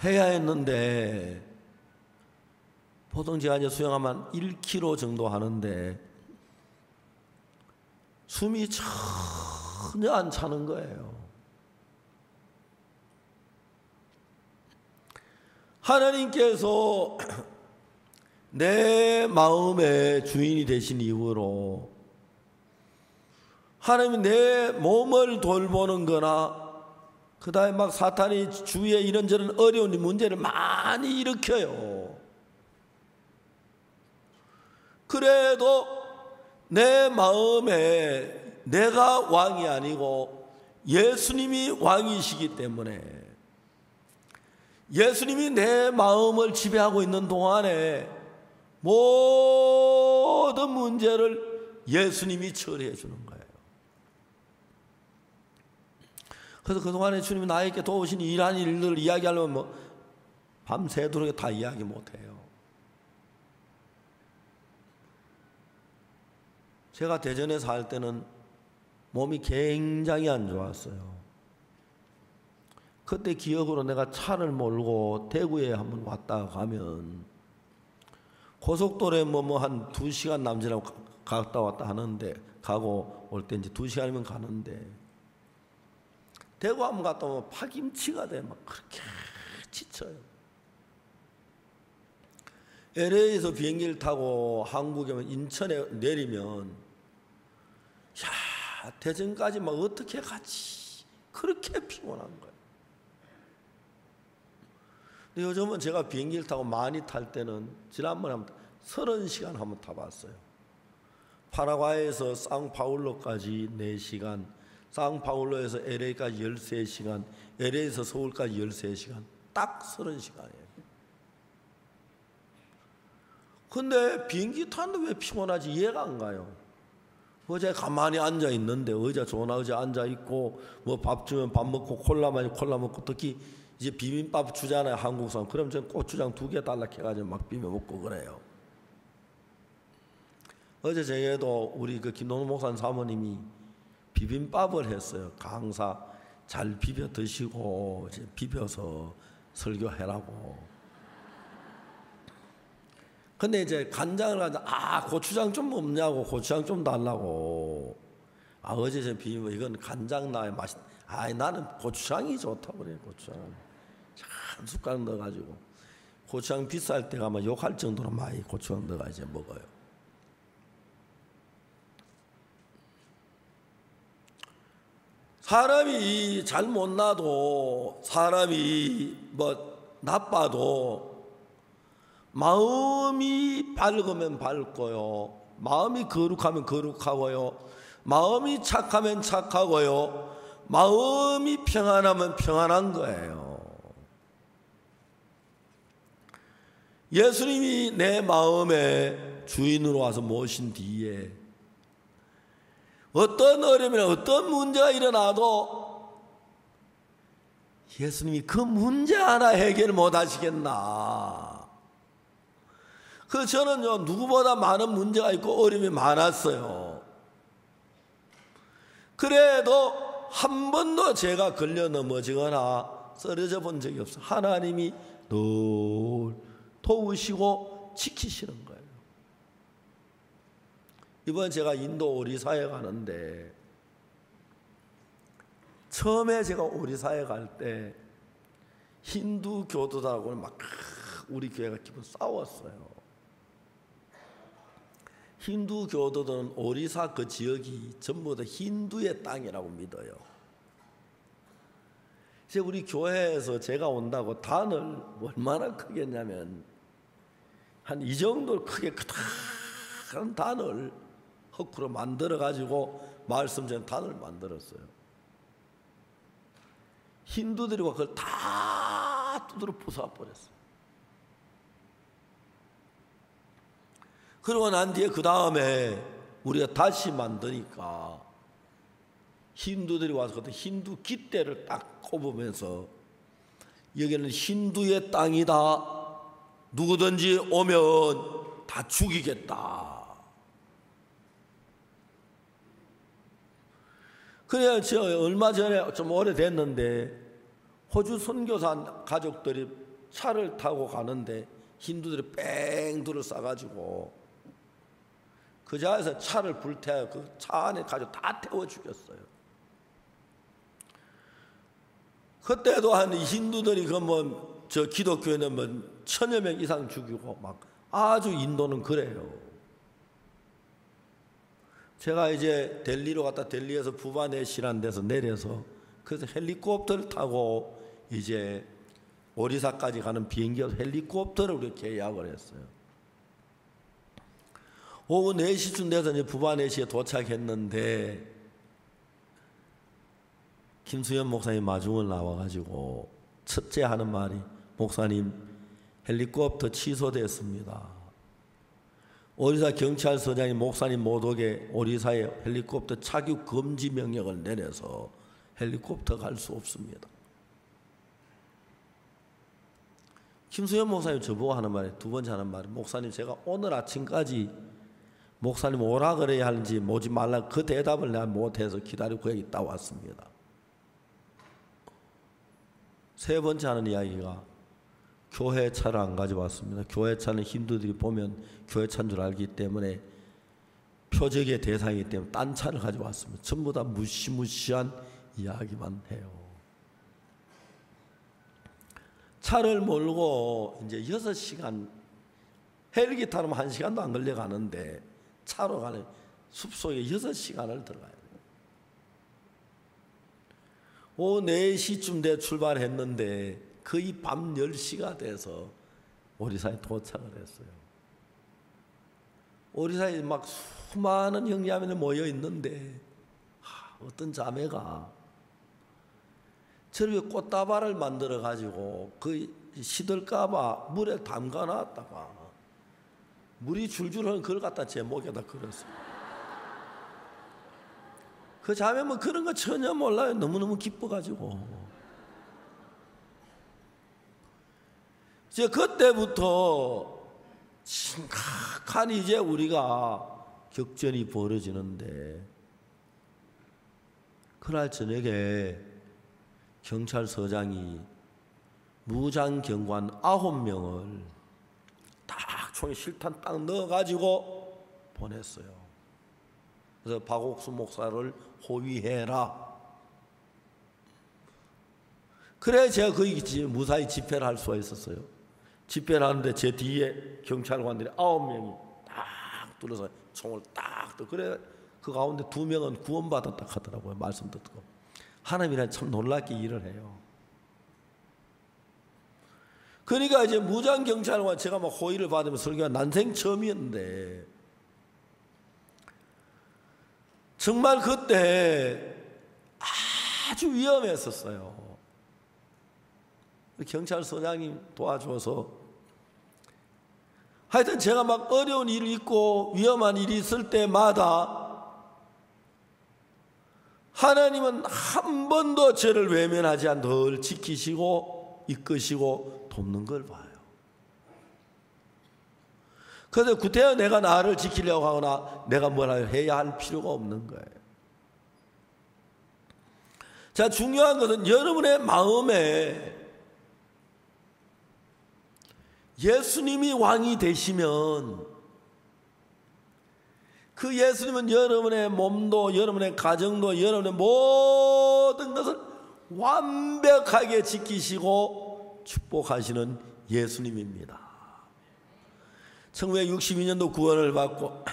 해야 했는데 보통 제가 이제 수영하면 1km 정도 하는데 숨이 전혀 안 차는 거예요. 하나님께서 내 마음의 주인이 되신 이후로 하나님이 내 몸을 돌보는 거나 그 다음에 막 사탄이 주위에 이런저런 어려운 문제를 많이 일으켜요. 그래도 내 마음에 내가 왕이 아니고 예수님이 왕이시기 때문에 예수님이 내 마음을 지배하고 있는 동안에 모든 문제를 예수님이 처리해 주는 거예요. 그래서 그동안에 주님이 나에게 도우신 일한 일들을 이야기하려면 밤새도록 다 이야기 못해요. 제가 대전에 살 때는 몸이 굉장히 안 좋았어요. 그때 기억으로 내가 차를 몰고 대구에 한번 왔다 가면 고속도로에 한 2시간 남짓하고 갔다 왔다 하는데 가고 올 때 이제 2시간이면 가는데 대구 한번 갔다 오면 파김치가 돼. 막 그렇게 지쳐요. LA에서 비행기를 타고 한국에 오면 인천에 내리면 야, 대전까지 막 어떻게 가지? 그렇게 피곤한 거예요. 근데 요즘은 제가 비행기를 타고 많이 탈 때는 지난번에 30시간 한번 타봤어요. 파라과이에서 상파울로까지 4시간, 상파울로에서 LA까지 13시간, LA에서 서울까지 13시간, 딱 30시간이에요. 근데 비행기 타는데 왜 피곤하지? 이해가 안 가요. 어제 가만히 앉아 있는데 의자 좋은 의자 앉아 있고 뭐 밥 주면 밥 먹고 콜라 마시고 콜라 먹고 특히 이제 비빔밥 주잖아요, 한국 사람. 그럼 저는 고추장 2개 달라 해가지고 막 비벼 먹고 그래요. 어제 저에도 우리 그 김동훈 목사님 사모님이 비빔밥을 했어요. 강사 잘 비벼 드시고 이제 비벼서 설교해라고. 근데 이제 간장을 가지고 고추장 좀 없냐고, 고추장 좀 달라고. 어제 저 비빔밥 이건 간장 나의 맛이. 나는 고추장이 좋다고 그래요. 고추장 한 숟가락 넣어가지고 고추장 비쌀 때 가면 욕할 정도로 많이 고추장 넣어가 이제 먹어요. 사람이 잘 못나도 사람이 뭐 나빠도 마음이 밝으면 밝고요, 마음이 거룩하면 거룩하고요, 마음이 착하면 착하고요, 마음이 평안하면 평안한 거예요. 예수님이 내 마음의 주인으로 와서 모신 뒤에 어떤 어려움이나 어떤 문제가 일어나도 예수님이 그 문제 하나 해결 못 하시겠나? 저는요, 누구보다 많은 문제가 있고 어려움이 많았어요. 그래도 한 번도 제가 걸려 넘어지거나 쓰러져 본 적이 없어요. 하나님이 늘 도우시고 지키시는 거예요. 이번 제가 인도 오리사에 가는데, 처음에 제가 오리사에 갈 때 힌두 교도들하고는 막 우리 교회가 기분 싸웠어요. 힌두 교도들은 오리사 그 지역이 전부 다 힌두의 땅이라고 믿어요. 이제 우리 교회에서 제가 온다고 단을 얼마나 크겠냐면 한 이 정도 크게 크다란 단을 헛구로 만들어 가지고 말씀 전에 단을 만들었어요. 힌두들이 그걸 다 두드려 부숴버렸어요. 그러고 난 뒤에 그 다음에 우리가 다시 만드니까 힌두들이 와서 그때 힌두 깃대를 딱 꼽으면서 여기는 힌두의 땅이다. 누구든지 오면 다 죽이겠다. 그래야 저 얼마 전에 좀 오래됐는데 호주 선교사 가족들이 차를 타고 가는데 힌두들이 뺑두를 싸가지고 그 자리에서 차를 불태워 그 차 안에 가지고 다 태워 죽였어요. 그때도 한 힌두들이 저 기독교에는 1000여 명 이상 죽이고 막 아주 인도는 그래요. 제가 이제 델리로 갔다 델리에서 부바네시라는 데서 내려서 그래서 헬리콥터를 타고 이제 오리사까지 가는 비행기에서 헬리콥터를 우리가 계약을 했어요. 오후 4시쯤 돼서 이제 부바네시에 도착했는데 김수현 목사님 마중을 나와가지고 첫째 하는 말이 목사님 헬리콥터 취소됐습니다. 오리사 경찰서장이 목사님 못 오게 오리사에 헬리콥터 착륙 금지 명령을 내려서 헬리콥터 갈 수 없습니다. 김수현 목사님 저보고 하는 말이 두 번째 하는 말이 목사님 제가 오늘 아침까지 목사님 오라 그래야 하는지 오지 말라 그 대답을 내가 못해서 기다리고 여기 있다 왔습니다. 세 번째 하는 이야기가 교회 차를 안 가져왔습니다. 교회 차는 힌두들이 보면 교회 차인 줄 알기 때문에 표적의 대상이기 때문에 딴 차를 가져왔습니다. 전부 다 무시무시한 이야기만 해요. 차를 몰고 이제 6시간 헬기 타면 1시간도 안 걸려 가는데 차로 가는 숲속에 6시간을 들어가요. 오후 4시쯤 돼 출발했는데 거의 밤 10시가 돼서 오리사에 도착을 했어요. 오리사에 막 수많은 형제자매들 모여 있는데 어떤 자매가 저렇게 꽃다발을 만들어 가지고 그 시들까봐 물에 담가 놨다가 물이 줄줄 흐르는 그걸 갖다 제 목에다 걸었어요. 그 자매는 그런 거 전혀 몰라요. 너무너무 기뻐가지고. 이제 그때부터 심각한 이제 우리가 격전이 벌어지는데 그날 저녁에 경찰서장이 무장경관 9명을 딱 총에 실탄 딱 넣어가지고 보냈어요. 그래서 박옥수 목사를 호위해라. 그래 제가 거기 무사히 집회를 할 수가 있었어요. 집회를 하는데 제 뒤에 경찰관들이 9명이 딱 둘러서 총을 딱 또 그래 그 가운데 2명은 구원받았다 하더라고요. 말씀 듣고. 하나님이란 참 놀랍게 일을 해요. 그러니까 이제 무장경찰관 제가 막 호의를 받으면서 설교가 난생 처음이었는데 정말 그때 아주 위험했었어요. 경찰서장님 도와줘서 하여튼 제가 막 어려운 일이 있고 위험한 일이 있을 때마다 하나님은 한 번도 저를 외면하지 않고 늘 지키시고 이끄시고 돕는 걸 봐요. 그래서 구태여 내가 나를 지키려고 하거나 내가 뭐라 해야 할 필요가 없는 거예요. 자, 중요한 것은 여러분의 마음에 예수님이 왕이 되시면 그 예수님은 여러분의 몸도 여러분의 가정도 여러분의 모든 것을 완벽하게 지키시고 축복하시는 예수님입니다. 1962년도 구원을 받고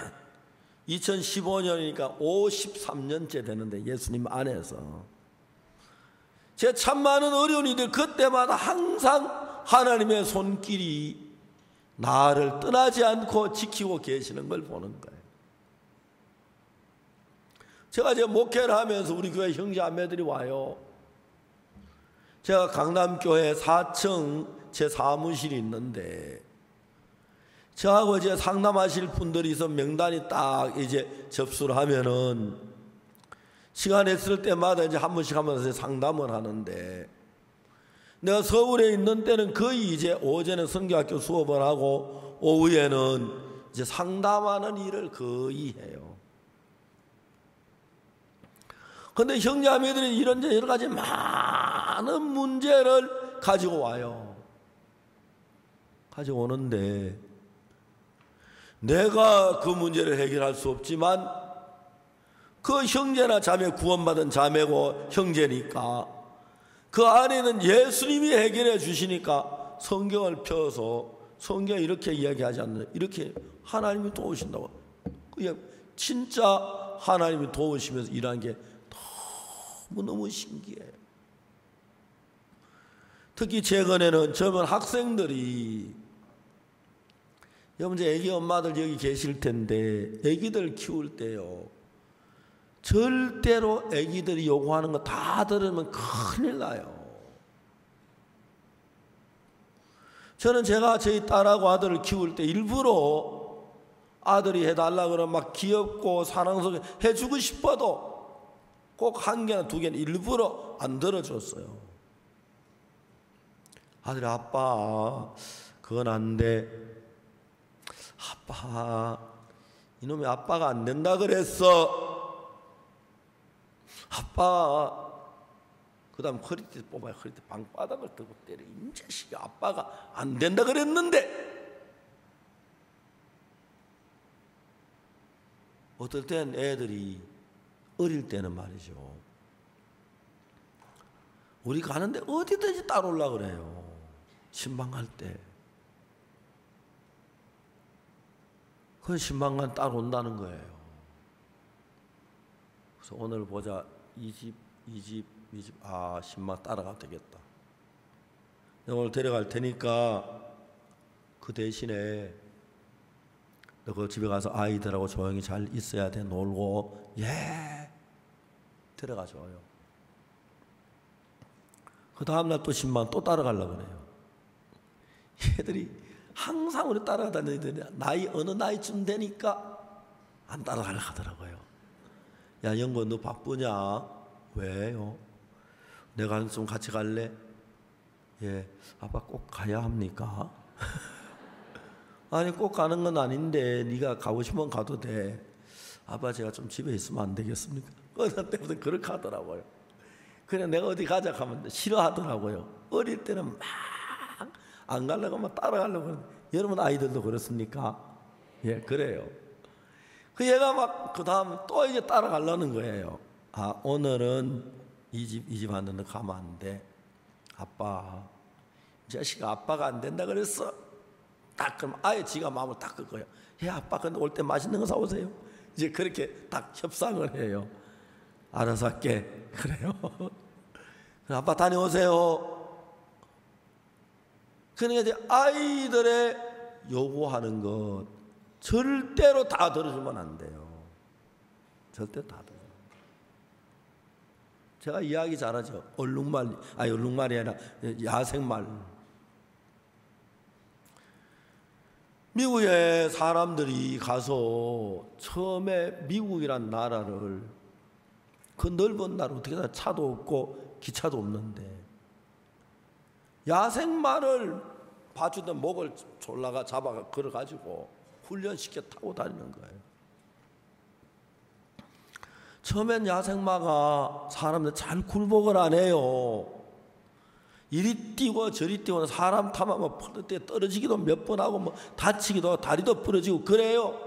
2015년이니까 53년째 되는데 예수님 안에서 제 참 많은 어려운 일들 그때마다 항상 하나님의 손길이 나를 떠나지 않고 지키고 계시는 걸 보는 거예요. 제가 이제 목회를 하면서 우리 교회 형제자매들이 와요. 제가 강남교회 4층 제 사무실이 있는데 저하고 이제 상담하실 분들이 있어 명단이 딱 이제 접수를 하면은 시간 있을 때마다 이제 한 번씩 하면서 상담을 하는데 내가 서울에 있는 때는 거의 이제 오전에 성경학교 수업을 하고 오후에는 이제 상담하는 일을 거의 해요. 근데 형제자매들이 이런 여러 가지 많은 문제를 가지고 와요. 가지고 오는데 내가 그 문제를 해결할 수 없지만 그 형제나 자매 구원받은 자매고 형제니까 그 안에는 예수님이 해결해 주시니까 성경을 펴서 성경에 이렇게 이야기하지 않는 이렇게 하나님이 도우신다고. 진짜 하나님이 도우시면서 일하는 게 너무너무 신기해요. 특히 최근에는 젊은 학생들이 여러분 이제 애기 엄마들 여기 계실 텐데 애기들 키울 때요 절대로 애기들이 요구하는 거 다 들으면 큰일 나요. 저는 제가 저희 딸하고 아들을 키울 때 일부러 아들이 해달라 그러면 막 귀엽고 사랑스럽게 해주고 싶어도 꼭 한 개나 두 개는 일부러 안 들어줬어요. 아들이 아빠 그건 안 돼. 아빠 이놈이 아빠가 안 된다 그랬어. 아빠 그 다음 허리띠 뽑아요. 허리띠 방바닥을 들고 때려. 이 자식이 아빠가 안 된다 그랬는데. 어떨 땐 애들이 어릴 때는 말이죠 우리 가는데 어디든지 따라오려고 그래요. 신방 갈 때 그 신방간 따라온다는 거예요. 그래서 오늘 보자 이 집 신방 따라가도 되겠다. 오늘 데려갈 테니까 그 대신에 너 그 집에 가서 아이들하고 조용히 잘 있어야 돼. 놀고. 예 데려가줘요. 그 다음날 또 신방 또 따라가려고 그래요. 얘들이 항상 우리 따라다니더니 나이 어느 나이쯤 되니까 안 따라가려고 하더라고요. 야 영구 너 바쁘냐? 왜요? 내가 좀 같이 갈래? 예 아빠 꼭 가야 합니까? 아니 꼭 가는 건 아닌데 네가 가고 싶으면 가도 돼. 아빠 제가 좀 집에 있으면 안 되겠습니까? 어느 때부터 그렇게 하더라고요. 그냥 내가 어디 가자 하면 싫어하더라고요. 어릴 때는 막 안 가려고 하면 따라가려고 하는데 여러분 아이들도 그렇습니까? 예 그래요. 그 얘가 막 그 다음 또 이제 따라가려는 거예요. 아 오늘은 이 집 하는데 가면 안 돼. 아빠 이 자식아 아빠가 안 된다 그랬어. 딱 그럼 아예 지가 마음을 딱 끌 거예요. 예 아빠 근데 올 때 맛있는 거 사오세요. 이제 그렇게 딱 협상을 해요. 알아서 할게. 그래요. 아빠 다녀오세요. 그러니까 이제 아이들의 요구하는 것 절대로 다 들어주면 안 돼요. 절대로 다 들어주면 안 돼요. 제가 이야기 잘하죠. 얼룩말이 아니라 야생말. 미국에 사람들이 가서 처음에 미국이란 나라를 그 넓은 날 어떻게 다 차도 없고 기차도 없는데 야생마를 봐주던 목을 졸라가 잡아가 걸어가지고 훈련시켜 타고 다니는 거예요. 처음엔 야생마가 사람들 잘 굴복을 안 해요. 이리 뛰고 저리 뛰고 사람 타면 뭐 떨어지기도 몇 번 하고 뭐 다치기도 하고 다리도 부러지고 그래요.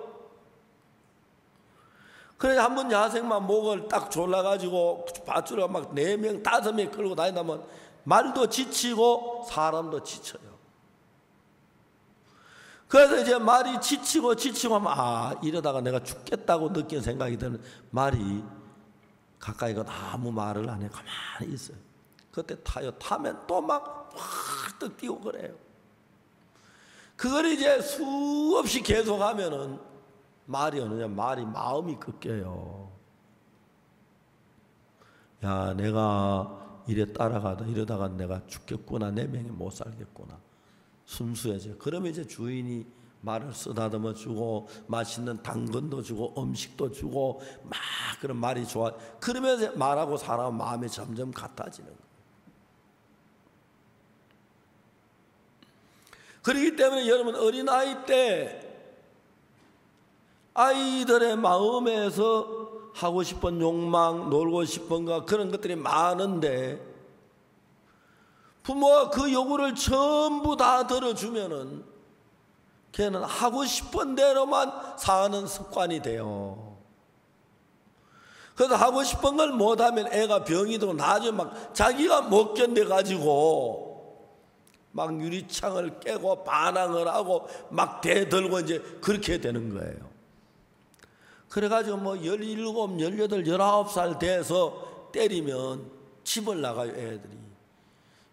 그래서 한번 야생마 목을 딱 졸라가지고 밧줄을 막 4명 5명 끌고 다니다면 말도 지치고 사람도 지쳐요. 그래서 이제 말이 지치고 하면 이러다가 내가 죽겠다고 느낀 생각이 드는 말이 가까이 가도 아무 말을 안 해 가만히 있어요. 그때 타요. 타면 또 막 확 떡 뛰고 그래요. 그걸 이제 수없이 계속하면은 말이 어느냐, 말이 마음이 꺾여요. 야, 내가 이래 따라가다 이러다가 내가 죽겠구나, 내 명예 못 살겠구나. 순수해져. 그러면 이제 주인이 말을 쓰다듬어 주고 맛있는 당근도 주고 음식도 주고 막 그런 말이 좋아. 그러면서 말하고 사람 마음이 점점 같아지는 거예요. 그렇기 때문에 여러분 어린아이 때 아이들의 마음에서 하고 싶은 욕망, 놀고 싶은 거 그런 것들이 많은데 부모가 그 요구를 전부 다 들어주면은 걔는 하고 싶은 대로만 사는 습관이 돼요. 그래서 하고 싶은 걸 못하면 애가 병이 들고 나중에 막 자기가 못 견뎌가지고 막 유리창을 깨고 반항을 하고 막 대들고 이제 그렇게 되는 거예요. 그래가지고 뭐 17, 18, 19살 돼서 때리면 집을 나가요, 애들이.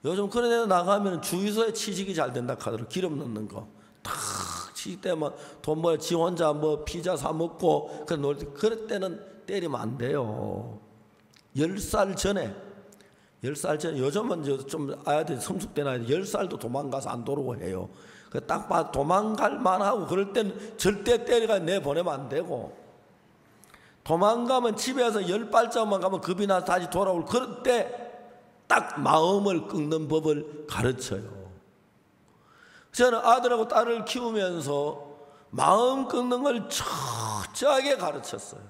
요즘 그런 애 나가면 주유소에 취직이 잘 된다 하더라고요. 기름 넣는 거. 탁 취직되면 돈 벌어 지 혼자 뭐 피자 사 먹고 그럴 때는 때리면 안 돼요. 10살 전에 요즘은 좀 아이들이 성숙된 아이들 10살도 도망가서 안 돌아오고 해요. 딱 봐 도망갈 만하고 그럴 땐 절대 때려가 내보내면 안 되고 도망가면 집에서 10발짝만 가면 겁이 나서 다시 돌아올 그럴 때 딱 마음을 꺾는 법을 가르쳐요. 저는 아들하고 딸을 키우면서 마음 꺾는 걸 철저하게 가르쳤어요.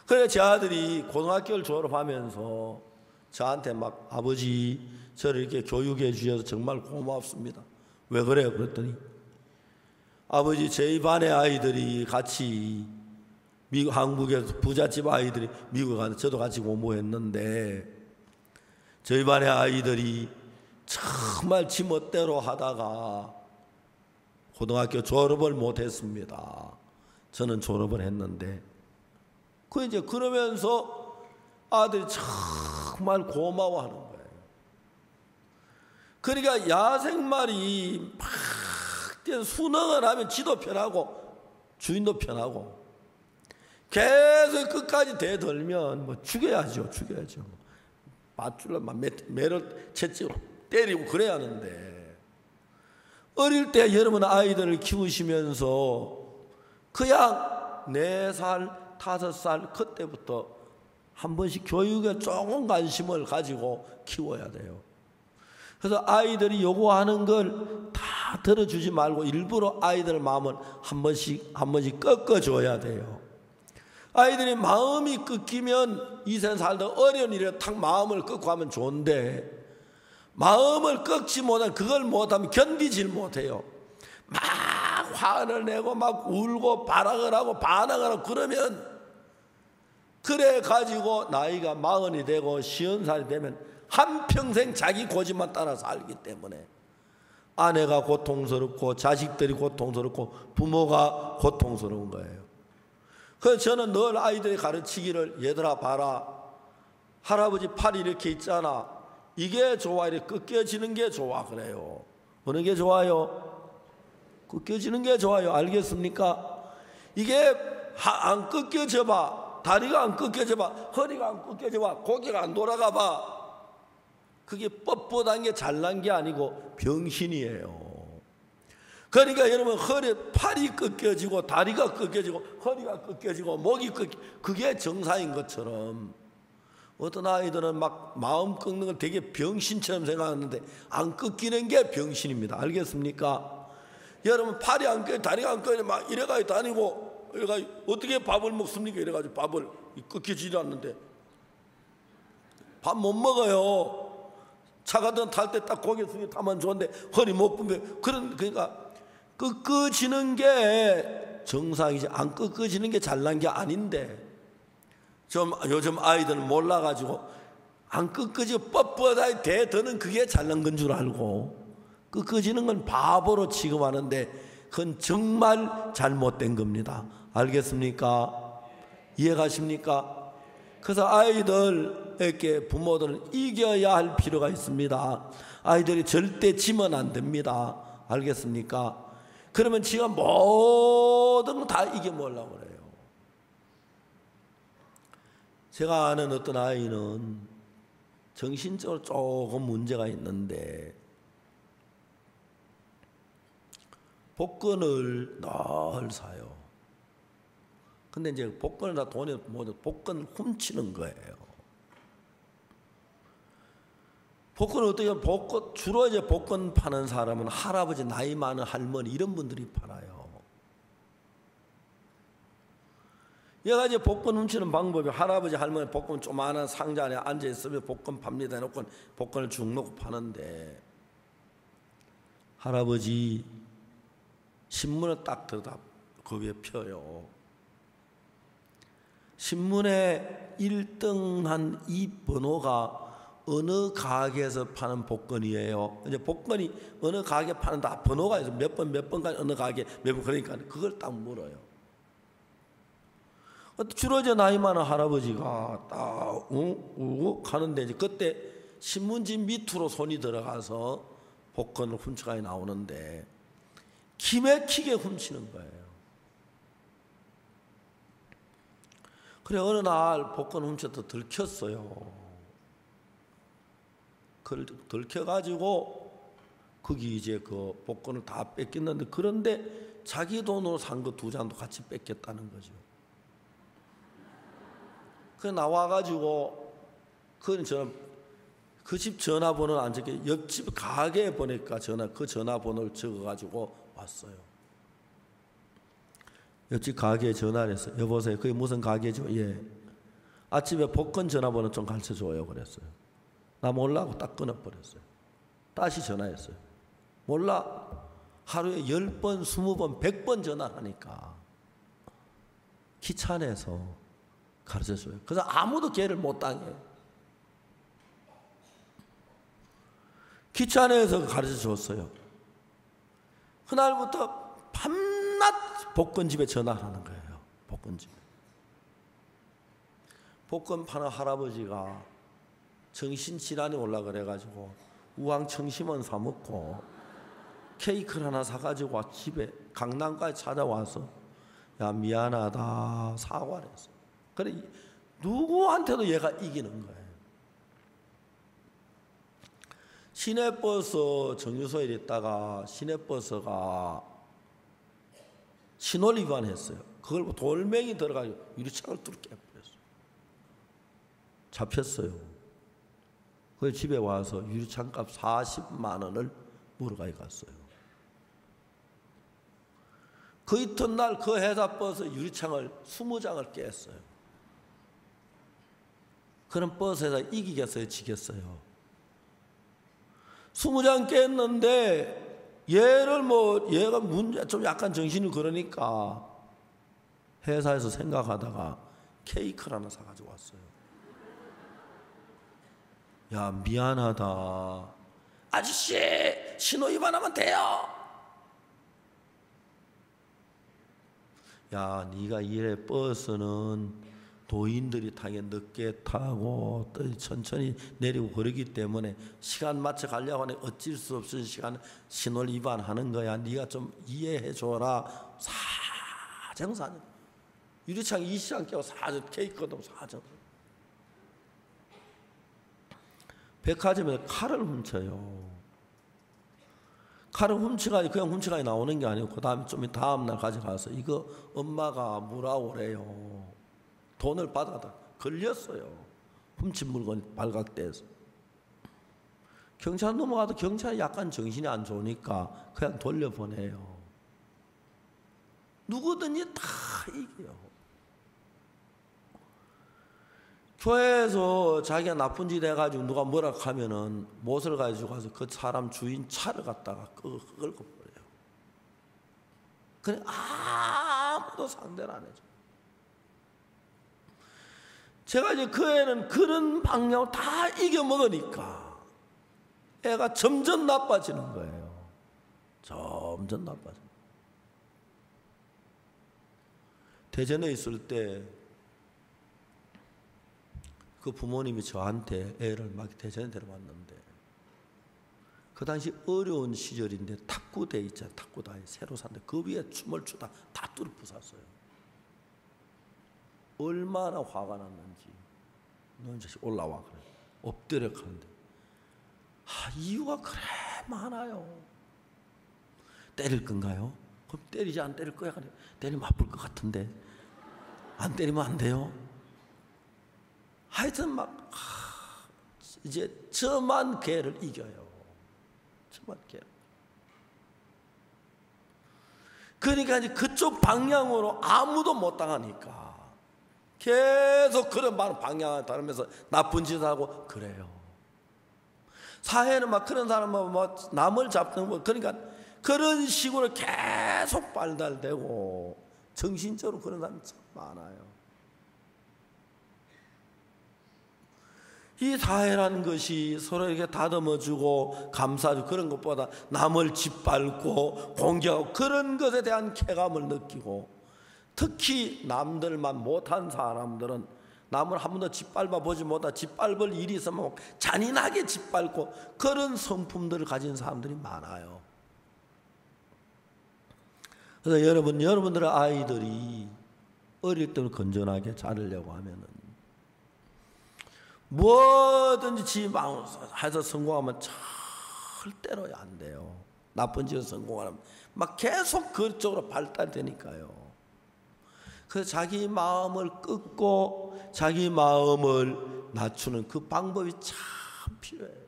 그래서 제 아들이 고등학교를 졸업하면서 저한테 막 아버지 저를 이렇게 교육해 주셔서 정말 고맙습니다. 왜 그래요? 그랬더니 아버지 저희 반의 아이들이 같이 한국에서 부잣집 아이들이 미국에 가서 저도 같이 공부했는데 저희 반의 아이들이 정말 지 멋대로 하다가 고등학교 졸업을 못했습니다. 저는 졸업을 했는데 이제 그러면서 아들이 정말 고마워하는 거예요. 그러니까 야생말이 막 순응을 하면 지도 편하고 주인도 편하고 계속 끝까지 대들면 뭐 죽여야죠. 밧줄로 막 매를 채찍으로 때리고 그래야 하는데 어릴 때 여러분 아이들을 키우시면서 그냥 4살, 5살 그때부터 한 번씩 교육에 조금 관심을 가지고 키워야 돼요. 그래서 아이들이 요구하는 걸 다 들어주지 말고 일부러 아이들 마음을 한 번씩 꺾어줘야 돼요. 아이들이 마음이 꺾이면 이생 살다 어려운 일에 탁 마음을 꺾고 하면 좋은데 마음을 꺾지 못하면 그걸 못하면 견디질 못해요. 막 화를 내고 막 울고 발악을 하고 반항을 하고 그러면 그래 가지고 나이가 40이 되고 50살이 되면 한평생 자기 고집만 따라 살기 때문에 아내가 고통스럽고 자식들이 고통스럽고 부모가 고통스러운 거예요. 그래서 저는 늘 아이들이 가르치기를 얘들아 봐라 할아버지 팔이 이렇게 있잖아 이게 좋아 이렇게 꺾여지는 게 좋아 그래요. 어느 게 좋아요? 꺾여지는 게 좋아요. 알겠습니까? 이게 안 꺾여져 봐. 다리가 안 꺾여져 봐. 허리가 안 꺾여져 봐. 고개가 안 돌아가 봐. 그게 뻣뻣한 게 잘난 게 아니고 병신이에요. 그러니까 여러분 팔이 꺾여지고 다리가 꺾여지고 허리가 꺾여지고 목이 그게 정상인 것처럼 어떤 아이들은 막 마음 꺾는 걸 되게 병신처럼 생각하는데 안 꺾이는 게 병신입니다. 알겠습니까? 여러분 팔이 안 꺾여 다리가 안 꺾여 막 이래가지고 다니고 이래가지고 어떻게 밥을 먹습니까? 이래가지고 밥을 꺾여지지 않는데 밥 못 먹어요. 차 같은 거 탈 때 딱 고개 숙여 타면 좋은데 허리 못 굽면 그러니까 꺾어지는 게 정상이지 안 꺾어지는 게 잘난 게 아닌데 좀 요즘 아이들은 몰라가지고 안 꺾어지고 뻣뻣하게 대드는 그게 잘난 건 줄 알고 꺾어지는 건 바보로 취급하는데 그건 정말 잘못된 겁니다. 알겠습니까? 이해가십니까? 그래서 아이들에게 부모들은 이겨야 할 필요가 있습니다. 아이들이 절대 지면 안 됩니다. 알겠습니까? 그러면 지가 모든 거 다 이겨먹으려고 그래요. 제가 아는 어떤 아이는 정신적으로 조금 문제가 있는데 복권을 늘 사요. 근데 이제 복권을 다 돈이 모두 복권 훔치는 거예요. 복권 어떻게 복권 주로 이제 복권 파는 사람은 할아버지 나이 많은 할머니 이런 분들이 팔아요. 얘가 이제 복권 훔치는 방법이 할아버지 할머니 복권 조그마한 상자 안에 앉아 있으면 복권 팝니다 해놓고 복권을 쭉 놓고 파는데 할아버지 신문을 딱 들다 거기에 펴요. 신문에 1등한 이 번호가 어느 가게에서 파는 복권이에요. 이제 복권이 어느 가게 파는 다 번호가 있어. 몇 번까지 어느 가게 몇 번 그러니까 그걸 딱 물어요. 주로 이제 나이 많은 할아버지가 딱 가는데 이제 그때 신문지 밑으로 손이 들어가서 복권을 훔쳐가게 나오는데 기맥히게 훔치는 거예요. 그래 어느 날 복권 훔쳐서 들켰어요. 그걸 들켜가지고 거기 이제 그 복권을 다 뺏겼는데 그런데 자기 돈으로 산 거 2장도 같이 뺏겼다는 거죠. 그 나와가지고 그 집 전화번호는 안 적혀 옆집 가게에 보니까 그 전화번호를 적어가지고 왔어요. 옆집 가게에 전화를 했어요. 여보세요. 그게 무슨 가게죠? 예. 아침에 복권 전화번호 좀 가르쳐줘요. 그랬어요. 나 몰라고 딱 끊어버렸어요. 다시 전화했어요. 몰라. 하루에 10번, 20번, 100번 전화하니까 귀찮아서 가르쳐줘요. 그래서 아무도 걔를 못 당해요. 귀찮아서 가르쳐줬어요. 그날부터 밤낮 복권집에 전화를 하는 거예요. 복권집에. 복권 파는 할아버지가 정신질환이 올라 그래가지고 우황청심원 사 먹고 케이크를 하나 사가지고 집에 강남까지 찾아와서 야 미안하다 사과를 했어. 그래 누구한테도 얘가 이기는 거예요. 시내버스 정류소에 있다가 시내버스가 신호 위반했어요. 그걸 돌멩이 들어가지고 유리창을 뚫게 해버렸어요. 잡혔어요. 그 집에 와서 유리창값 40만 원을 물어가지고 갔어요. 그 이튿날 그 회사 버스 유리창을 20장을 깼어요. 그럼 버스에서 이기겠어요? 지겠어요? 20장 깼는데 얘가 문제 좀 약간 정신이 그러니까 회사에서 생각하다가 케이크를 하나 사가지고 왔어요. 야 미안하다 아저씨 신호 위반하면 돼요. 야 네가 이래 버스는 도인들이 타게 늦게 타고 또 천천히 내리고 그러기 때문에 시간 맞춰 가려고 하니 어쩔 수 없이 시간 신호 위반하는 거야. 네가 좀 이해해 줘라. 사정사정 유리창 20장 깨고 사정 케이크도 사정. 백화점에서 칼을 훔쳐요. 칼을 훔쳐가지 그냥 훔쳐가지 나오는 게 아니고 그 다음에 좀 다음날 가져가서 이거 엄마가 뭐라오래요. 돈을 받아다 걸렸어요. 훔친 물건 발각돼서. 경찰 넘어가도 경찰이 약간 정신이 안 좋으니까 그냥 돌려보내요. 누구든지 다 이겨요. 교회에서 자기가 나쁜 짓 해가지고 누가 뭐라 하면은 못을 가지고 가서 그 사람 주인 차를 갖다가 긁어버려요. 그래 아무도 상대를 안 해줘. 제가 이제 그 애는 그런 방향으로 다 이겨먹으니까 애가 점점 나빠지는 거예요. 점점 나빠져. 대전에 있을 때 그 부모님이 저한테 애를 막 대전에 데려왔는데 그 당시 어려운 시절인데 탁구대 있잖아요. 탁구台새로 샀는데 그 위에 춤을 추다 다 뚫어 부쉈어요. 얼마나 화가 났는지 너 이제 올라와 그래. 엎드려 가는데 이유가 그래 많아요. 때릴 건가요? 그럼 때리지 안 때릴 거야? 그래. 때리면 아플 것 같은데 안 때리면 안 돼요? 하여튼 막 이제 저만 걔를 이겨요. 저만 걔. 그러니까 이제 그쪽 방향으로 아무도 못 당하니까 계속 그런 방향을 따르면서 나쁜 짓을 하고 그래요. 사회는 막 그런 사람은 뭐 남을 잡는 거 그러니까 그런 식으로 계속 발달되고 정신적으로 그런 사람이 참 많아요. 이 사회라는 것이 서로에게 다듬어주고 감싸주고 그런 것보다 남을 짓밟고 공격하고 그런 것에 대한 쾌감을 느끼고 특히 남들만 못한 사람들은 남을 한 번도 짓밟아 보지 못하고 짓밟을 일이 있으면 잔인하게 짓밟고 그런 성품들을 가진 사람들이 많아요. 그래서 여러분들의 아이들이 어릴 때부터 건전하게 자르려고 하면은 뭐든지 지 마음 해서 성공하면 절대로 안 돼요. 나쁜 짓을 성공하면 막 계속 그쪽으로 발달되니까요. 그래서 자기 마음을 끄고 자기 마음을 낮추는 그 방법이 참 필요해요.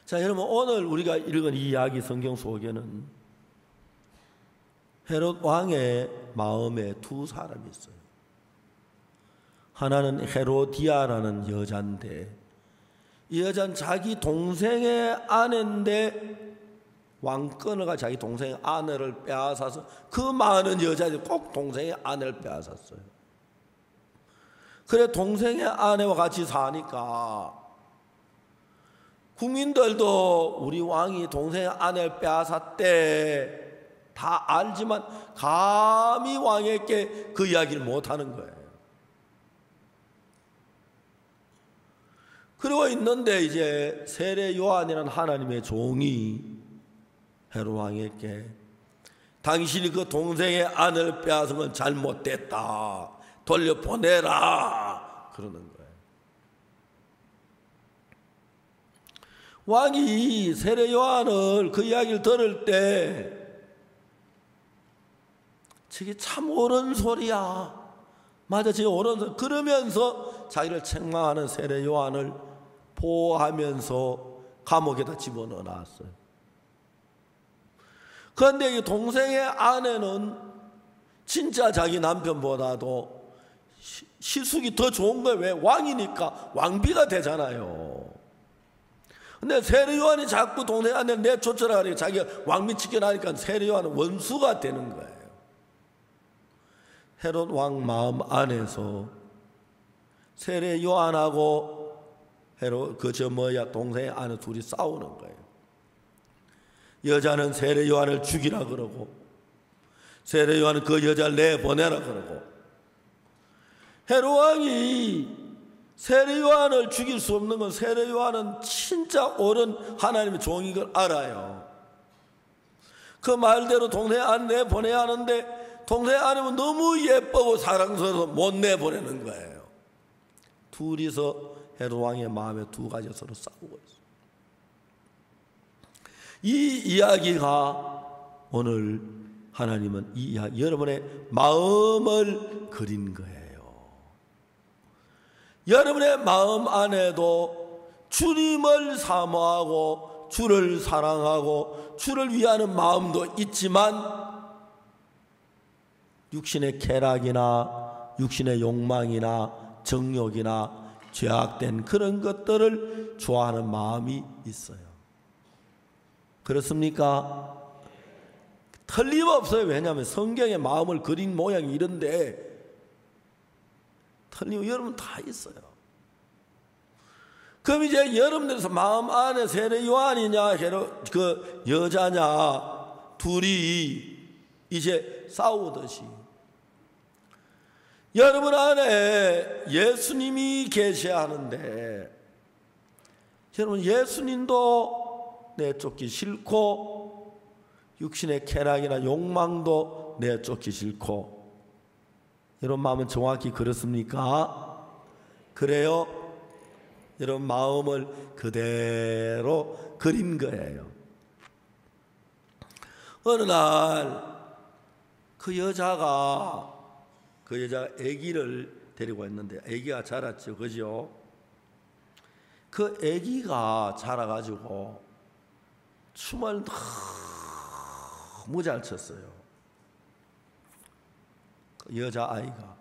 자, 여러분 오늘 우리가 읽은 이 이야기 성경 속에는 헤롯 왕의 마음에 두 사람이 있어요. 하나는 헤로디아라는 여자인데 이 여자는 자기 동생의 아내인데 왕권을 자기 동생의 아내를 빼앗아서 그 많은 여자들이 꼭 동생의 아내를 빼앗았어요. 그래 동생의 아내와 같이 사니까 국민들도 우리 왕이 동생의 아내를 빼앗았대 다 알지만 감히 왕에게 그 이야기를 못하는 거예요. 그러고 있는데 이제 세례 요한이라는 하나님의 종이 헤롯 왕에게 당신이 그 동생의 아내를 빼앗은 건 잘못됐다. 돌려보내라. 그러는 거예요. 왕이 세례 요한을 그 이야기를 들을 때 저게 참 옳은 소리야. 맞아, 저게 옳은 소리. 그러면서 자기를 책망하는 세례 요한을 보호하면서 감옥에다 집어넣어 놨어요. 그런데 이 동생의 아내는 진짜 자기 남편보다도 시숙이 더 좋은 거예요. 왜? 왕이니까 왕비가 되잖아요. 근데 세례 요한이 자꾸 동생의 아내를 내쫓으라 하니까 자기가 왕비 지켜나니까 세례 요한은 원수가 되는 거예요. 헤롯 왕 마음 안에서 세례 요한하고 헤롯 동생의 아내 둘이 싸우는 거예요. 여자는 세례 요한을 죽이라 그러고 세례 요한은 그 여자를 내보내라 그러고 헤롯 왕이 세례 요한을 죽일 수 없는 건 세례 요한은 진짜 옳은 하나님의 종인 걸 알아요. 그 말대로 동생의 아내 내보내야 하는데 동생의 아내는 너무 예쁘고 사랑스러워서 못 내보내는 거예요. 둘이서 헤롯 왕의 마음에 두 가지가 서로 싸우고 있어요. 이 이야기가 오늘 하나님은 여러분의 마음을 그린 거예요. 여러분의 마음 안에도 주님을 사모하고 주를 사랑하고 주를 위하는 마음도 있지만 육신의 쾌락이나 육신의 욕망이나 정욕이나 죄악된 그런 것들을 좋아하는 마음이 있어요. 그렇습니까? 틀림없어요. 왜냐하면 성경에 마음을 그린 모양이 이런데 틀림없이 여러분 다 있어요. 그럼 이제 여러분들에서 마음 안에 세례 요한이냐 그 여자냐 둘이 이제 싸우듯이 여러분 안에 예수님이 계셔야 하는데 여러분 예수님도 내쫓기 싫고 육신의 쾌락이나 욕망도 내쫓기 싫고 여러분 마음은 정확히 그렇습니까? 그래요? 여러분 마음을 그대로 그린 거예요. 어느 날 그 여자가 아기를 데리고 왔는데 아기가 자랐죠. 그죠? 그 아기가 자라가지고 춤을 너무 잘 췄어요. 그 여자아이가.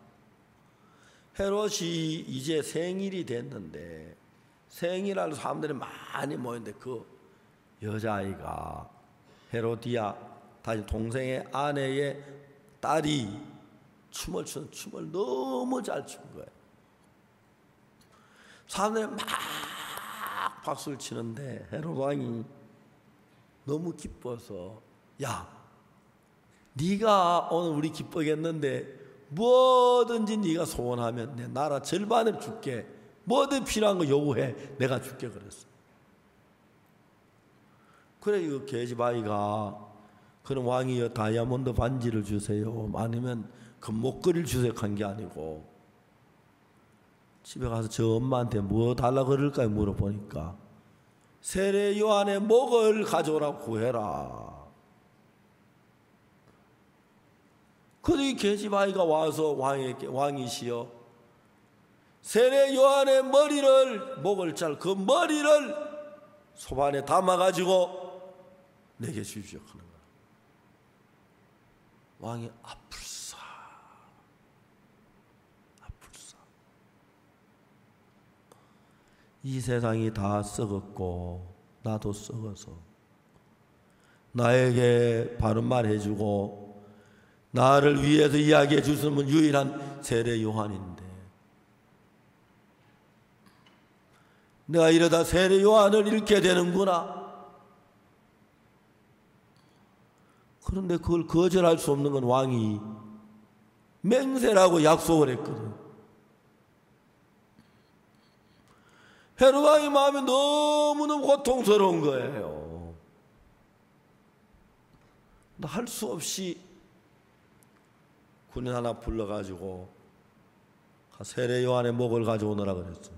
헤롯이 이제 생일이 됐는데 생일날 사람들이 많이 모였는데 그 여자아이가 헤로디아 다시 동생의 아내의 딸이 춤을 추는 춤을 너무 잘 춘 거예요. 사람들이 막 박수를 치는데 헤롯 왕이 너무 기뻐서 야 네가 오늘 우리 기쁘겠는데 뭐든지 네가 소원하면 내 나라 절반을 줄게. 뭐든 필요한 거 요구해. 내가 줄게 그랬어. 그래 이 계집아이가 그럼 왕이여 다이아몬드 반지를 주세요. 아니면 금목걸이를 주세요 한 게 아니고 집에 가서 저 엄마한테 뭐 달라 그럴까요? 물어보니까 세례 요한의 목을 가져오라고 구해라. 그래서 이 계집아이가 와서 왕에게 왕이시여 세례 요한의 목을 잘 그 머리를 소반에 담아가지고 내게 주십시오 하는 거야. 왕이 아플싸. 이 세상이 다 썩었고 나도 썩어서 나에게 바른 말 해주고 나를 위해서 이야기해 줄 수 있는 유일한 세례 요한인데 내가 이러다 세례 요한을 잃게 되는구나. 그런데 그걸 거절할 수 없는 건 왕이 맹세라고 약속을 했거든. 헤롯 왕의 마음이 너무너무 고통스러운 거예요. 할 수 없이 군인 하나 불러가지고 세례 요한의 목을 가져오느라 그랬어요.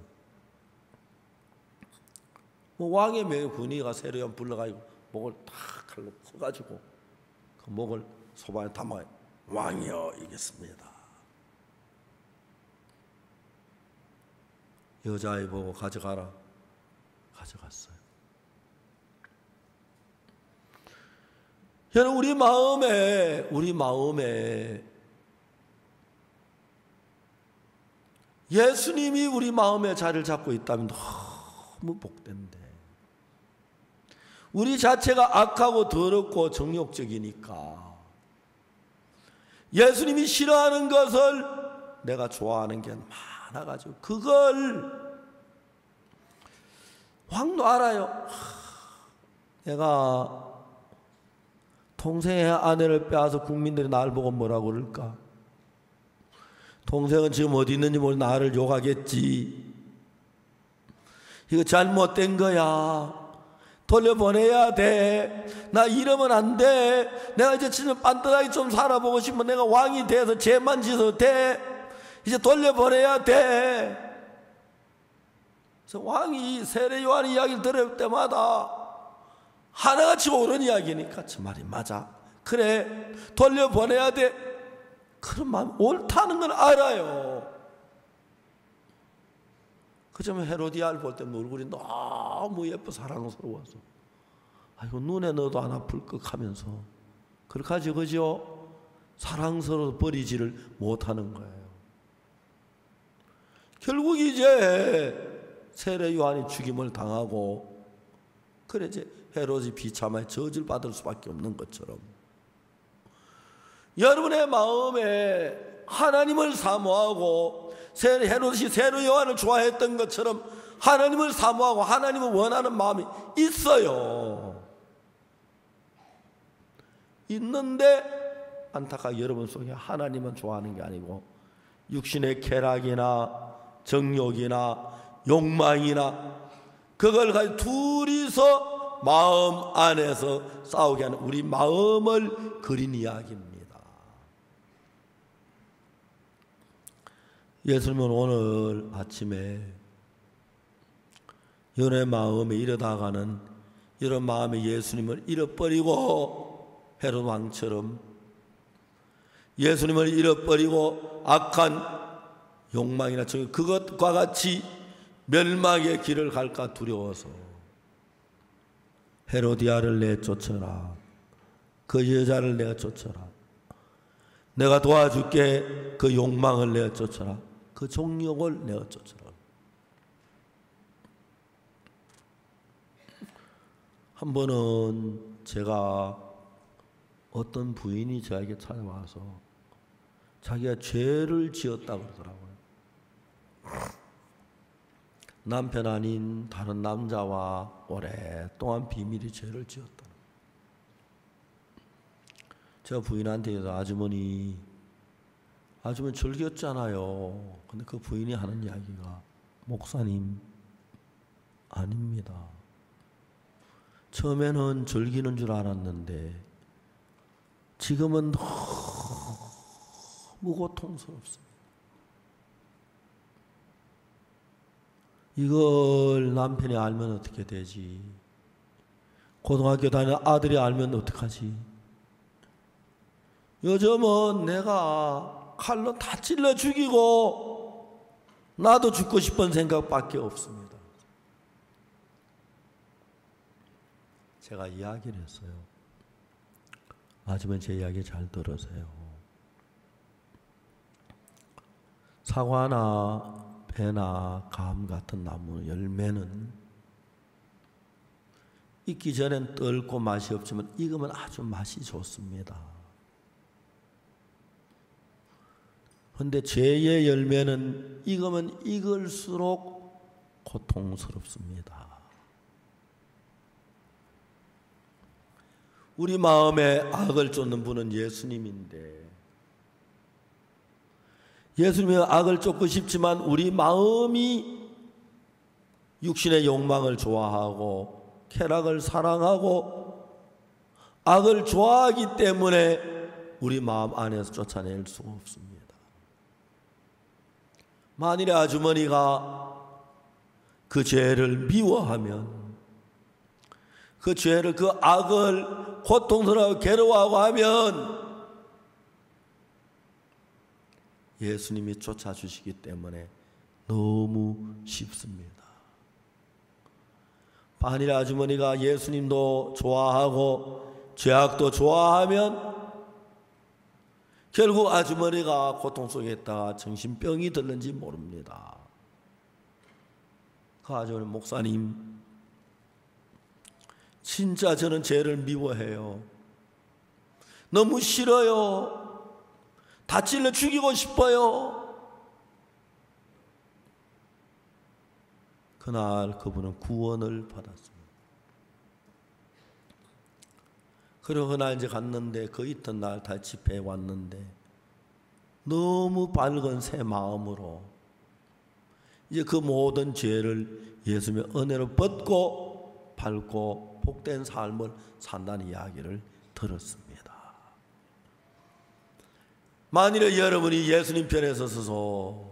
왕의 군인가 세례 요한 불러가지고 목을 탁 칼로 쳐가지고 그 목을 소반에 담아 왕이여 이겼습니다. 여자아이 보고 가져가라. 가져갔어요. 여러분 우리 마음에 예수님이 우리 마음에 자리를 잡고 있다면 너무 복된데 우리 자체가 악하고 더럽고 정욕적이니까 예수님이 싫어하는 것을 내가 좋아하는 게 많아가지고 그걸 왕도 알아요. 내가 동생의 아내를 빼앗아 국민들이 나를 보고 뭐라고 그럴까? 동생은 지금 어디 있는지 모르고 나를 욕하겠지. 이거 잘못된 거야. 돌려보내야 돼. 나 이러면 안 돼. 내가 이제 진짜 빤듯하게 좀 살아보고 싶으면 내가 왕이 돼서 죄만 지어도 돼. 이제 돌려보내야 돼. 그래서 왕이 세례 요한 이야기를 들을 때마다 하나같이 옳은 이야기니까 저 말이 맞아. 그래, 돌려보내야 돼. 그런 마음, 옳다는 건 알아요. 그러면 헤로디아를 볼 때 얼굴이 너무 예뻐 사랑스러워서 아이고 눈에 넣어도 안 아플 것 하면서 그렇게 하죠. 그죠? 사랑스러워서 버리지를 못하는 거예요. 결국 이제 세례 요한이 죽임을 당하고 그래 이제 헤롯이 비참하게 저주를 받을 수밖에 없는 것처럼 여러분의 마음에 하나님을 사모하고 헤롯이 세례 요한을 좋아했던 것처럼 하나님을 사모하고 하나님을 원하는 마음이 있어요. 있는데 안타깝게 여러분 속에 하나님은 좋아하는 게 아니고 육신의 쾌락이나 정욕이나 욕망이나 그걸 가지고 둘이서 마음 안에서 싸우게 하는 우리 마음을 그린 이야기입니다. 예수님은 오늘 아침에 여러분의 마음에 이러다가는 이런 마음에 예수님을 잃어버리고 헤롯 왕처럼 예수님을 잃어버리고 악한 욕망이나 그것과 같이 멸망의 길을 갈까 두려워서 헤로디아를 내쫓아라. 그 여자를 내쫓아라. 내가 도와줄게. 그 욕망을 내쫓아라. 그 정욕을 내쫓아라. 한 번은 제가 어떤 부인이 저에게 찾아와서 자기가 죄를 지었다고 그러더라고요. 남편 아닌 다른 남자와 오랫동안 비밀이 죄를 지었다. 제가 부인한테 아주머니 즐겼잖아요. 근데 그 부인이 하는 이야기가 목사님 아닙니다. 처음에는 즐기는 줄 알았는데 지금은 너무 고통스럽습니다. 이걸 남편이 알면 어떻게 되지? 고등학교 다니는 아들이 알면 어떡하지? 요즘은 내가 칼로 다 찔러 죽이고 나도 죽고 싶은 생각밖에 없습니다. 제가 이야기를 했어요. 아주머니 제 이야기 잘 들으세요. 사과나 배나 감 같은 나무 열매는 익기 전엔 떫고 맛이 없지만 익으면 아주 맛이 좋습니다. 그런데 죄의 열매는 익으면 익을수록 고통스럽습니다. 우리 마음에 악을 쫓는 분은 예수님인데 예수님이 악을 쫓고 싶지만 우리 마음이 육신의 욕망을 좋아하고 쾌락을 사랑하고 악을 좋아하기 때문에 우리 마음 안에서 쫓아낼 수가 없습니다. 만일에 아주머니가 그 죄를 미워하면 그 죄를 그 악을 고통스러워 괴로워하고 하면 예수님이 쫓아주시기 때문에 너무 쉽습니다. 만일 아주머니가 예수님도 좋아하고 죄악도 좋아하면 결국 아주머니가 고통 속에 있다가 정신병이 들는지 모릅니다. 그 아주머니 목사님 진짜 저는 죄를 미워해요. 너무 싫어요. 다 찔러 죽이고 싶어요. 그날 그분은 구원을 받았습니다. 그리고 그날 이제 갔는데 그 이튿날 다 집회에 왔는데 너무 밝은 새 마음으로 이제 그 모든 죄를 예수님의 은혜로 벗고 밟고 복된 삶을 산다는 이야기를 들었습니다. 만일에 여러분이 예수님 편에 서서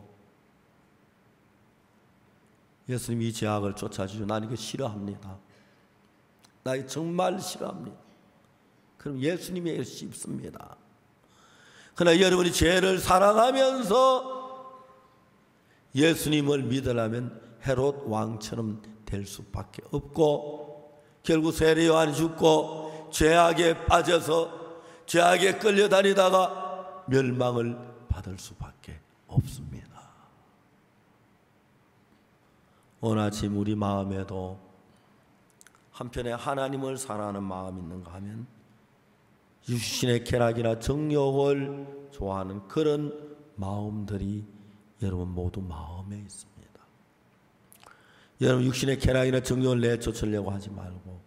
예수님 이 죄악을 쫓아주죠. 난 이거 싫어합니다. 나 정말 싫어합니다. 그럼 예수님이 쉽습니다. 그러나 여러분이 죄를 사랑하면서 예수님을 믿으려면 헤롯 왕처럼 될 수밖에 없고, 결국 세례 요한이 죽고 죄악에 빠져서 죄악에 끌려다니다가 멸망을 받을 수밖에 없습니다. 오늘 아침 우리 마음에도 한편에 하나님을 사랑하는 마음이 있는가 하면 육신의 쾌락이나 정욕을 좋아하는 그런 마음들이 여러분 모두 마음에 있습니다. 여러분 육신의 쾌락이나 정욕을 내쫓으려고 하지 말고,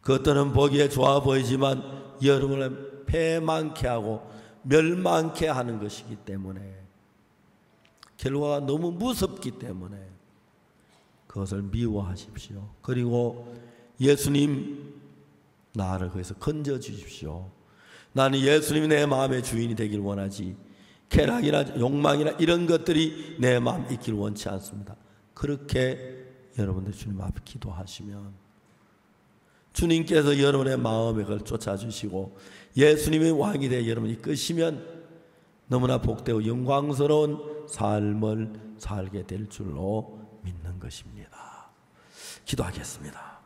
그것들은 보기에 좋아 보이지만 여러분을 패망케 하고 멸망케 하는 것이기 때문에, 결과가 너무 무섭기 때문에 그것을 미워하십시오. 그리고 예수님, 나를 거기서 건져주십시오. 나는 예수님이 내 마음의 주인이 되길 원하지 쾌락이나 욕망이나 이런 것들이 내 마음에 있길 원치 않습니다. 그렇게 여러분들 주님 앞에 기도하시면 주님께서 여러분의 마음에 그걸 쫓아주시고 예수님의 왕이 되어 여러분이 이끄시면 너무나 복되고 영광스러운 삶을 살게 될 줄로 믿는 것입니다. 기도하겠습니다.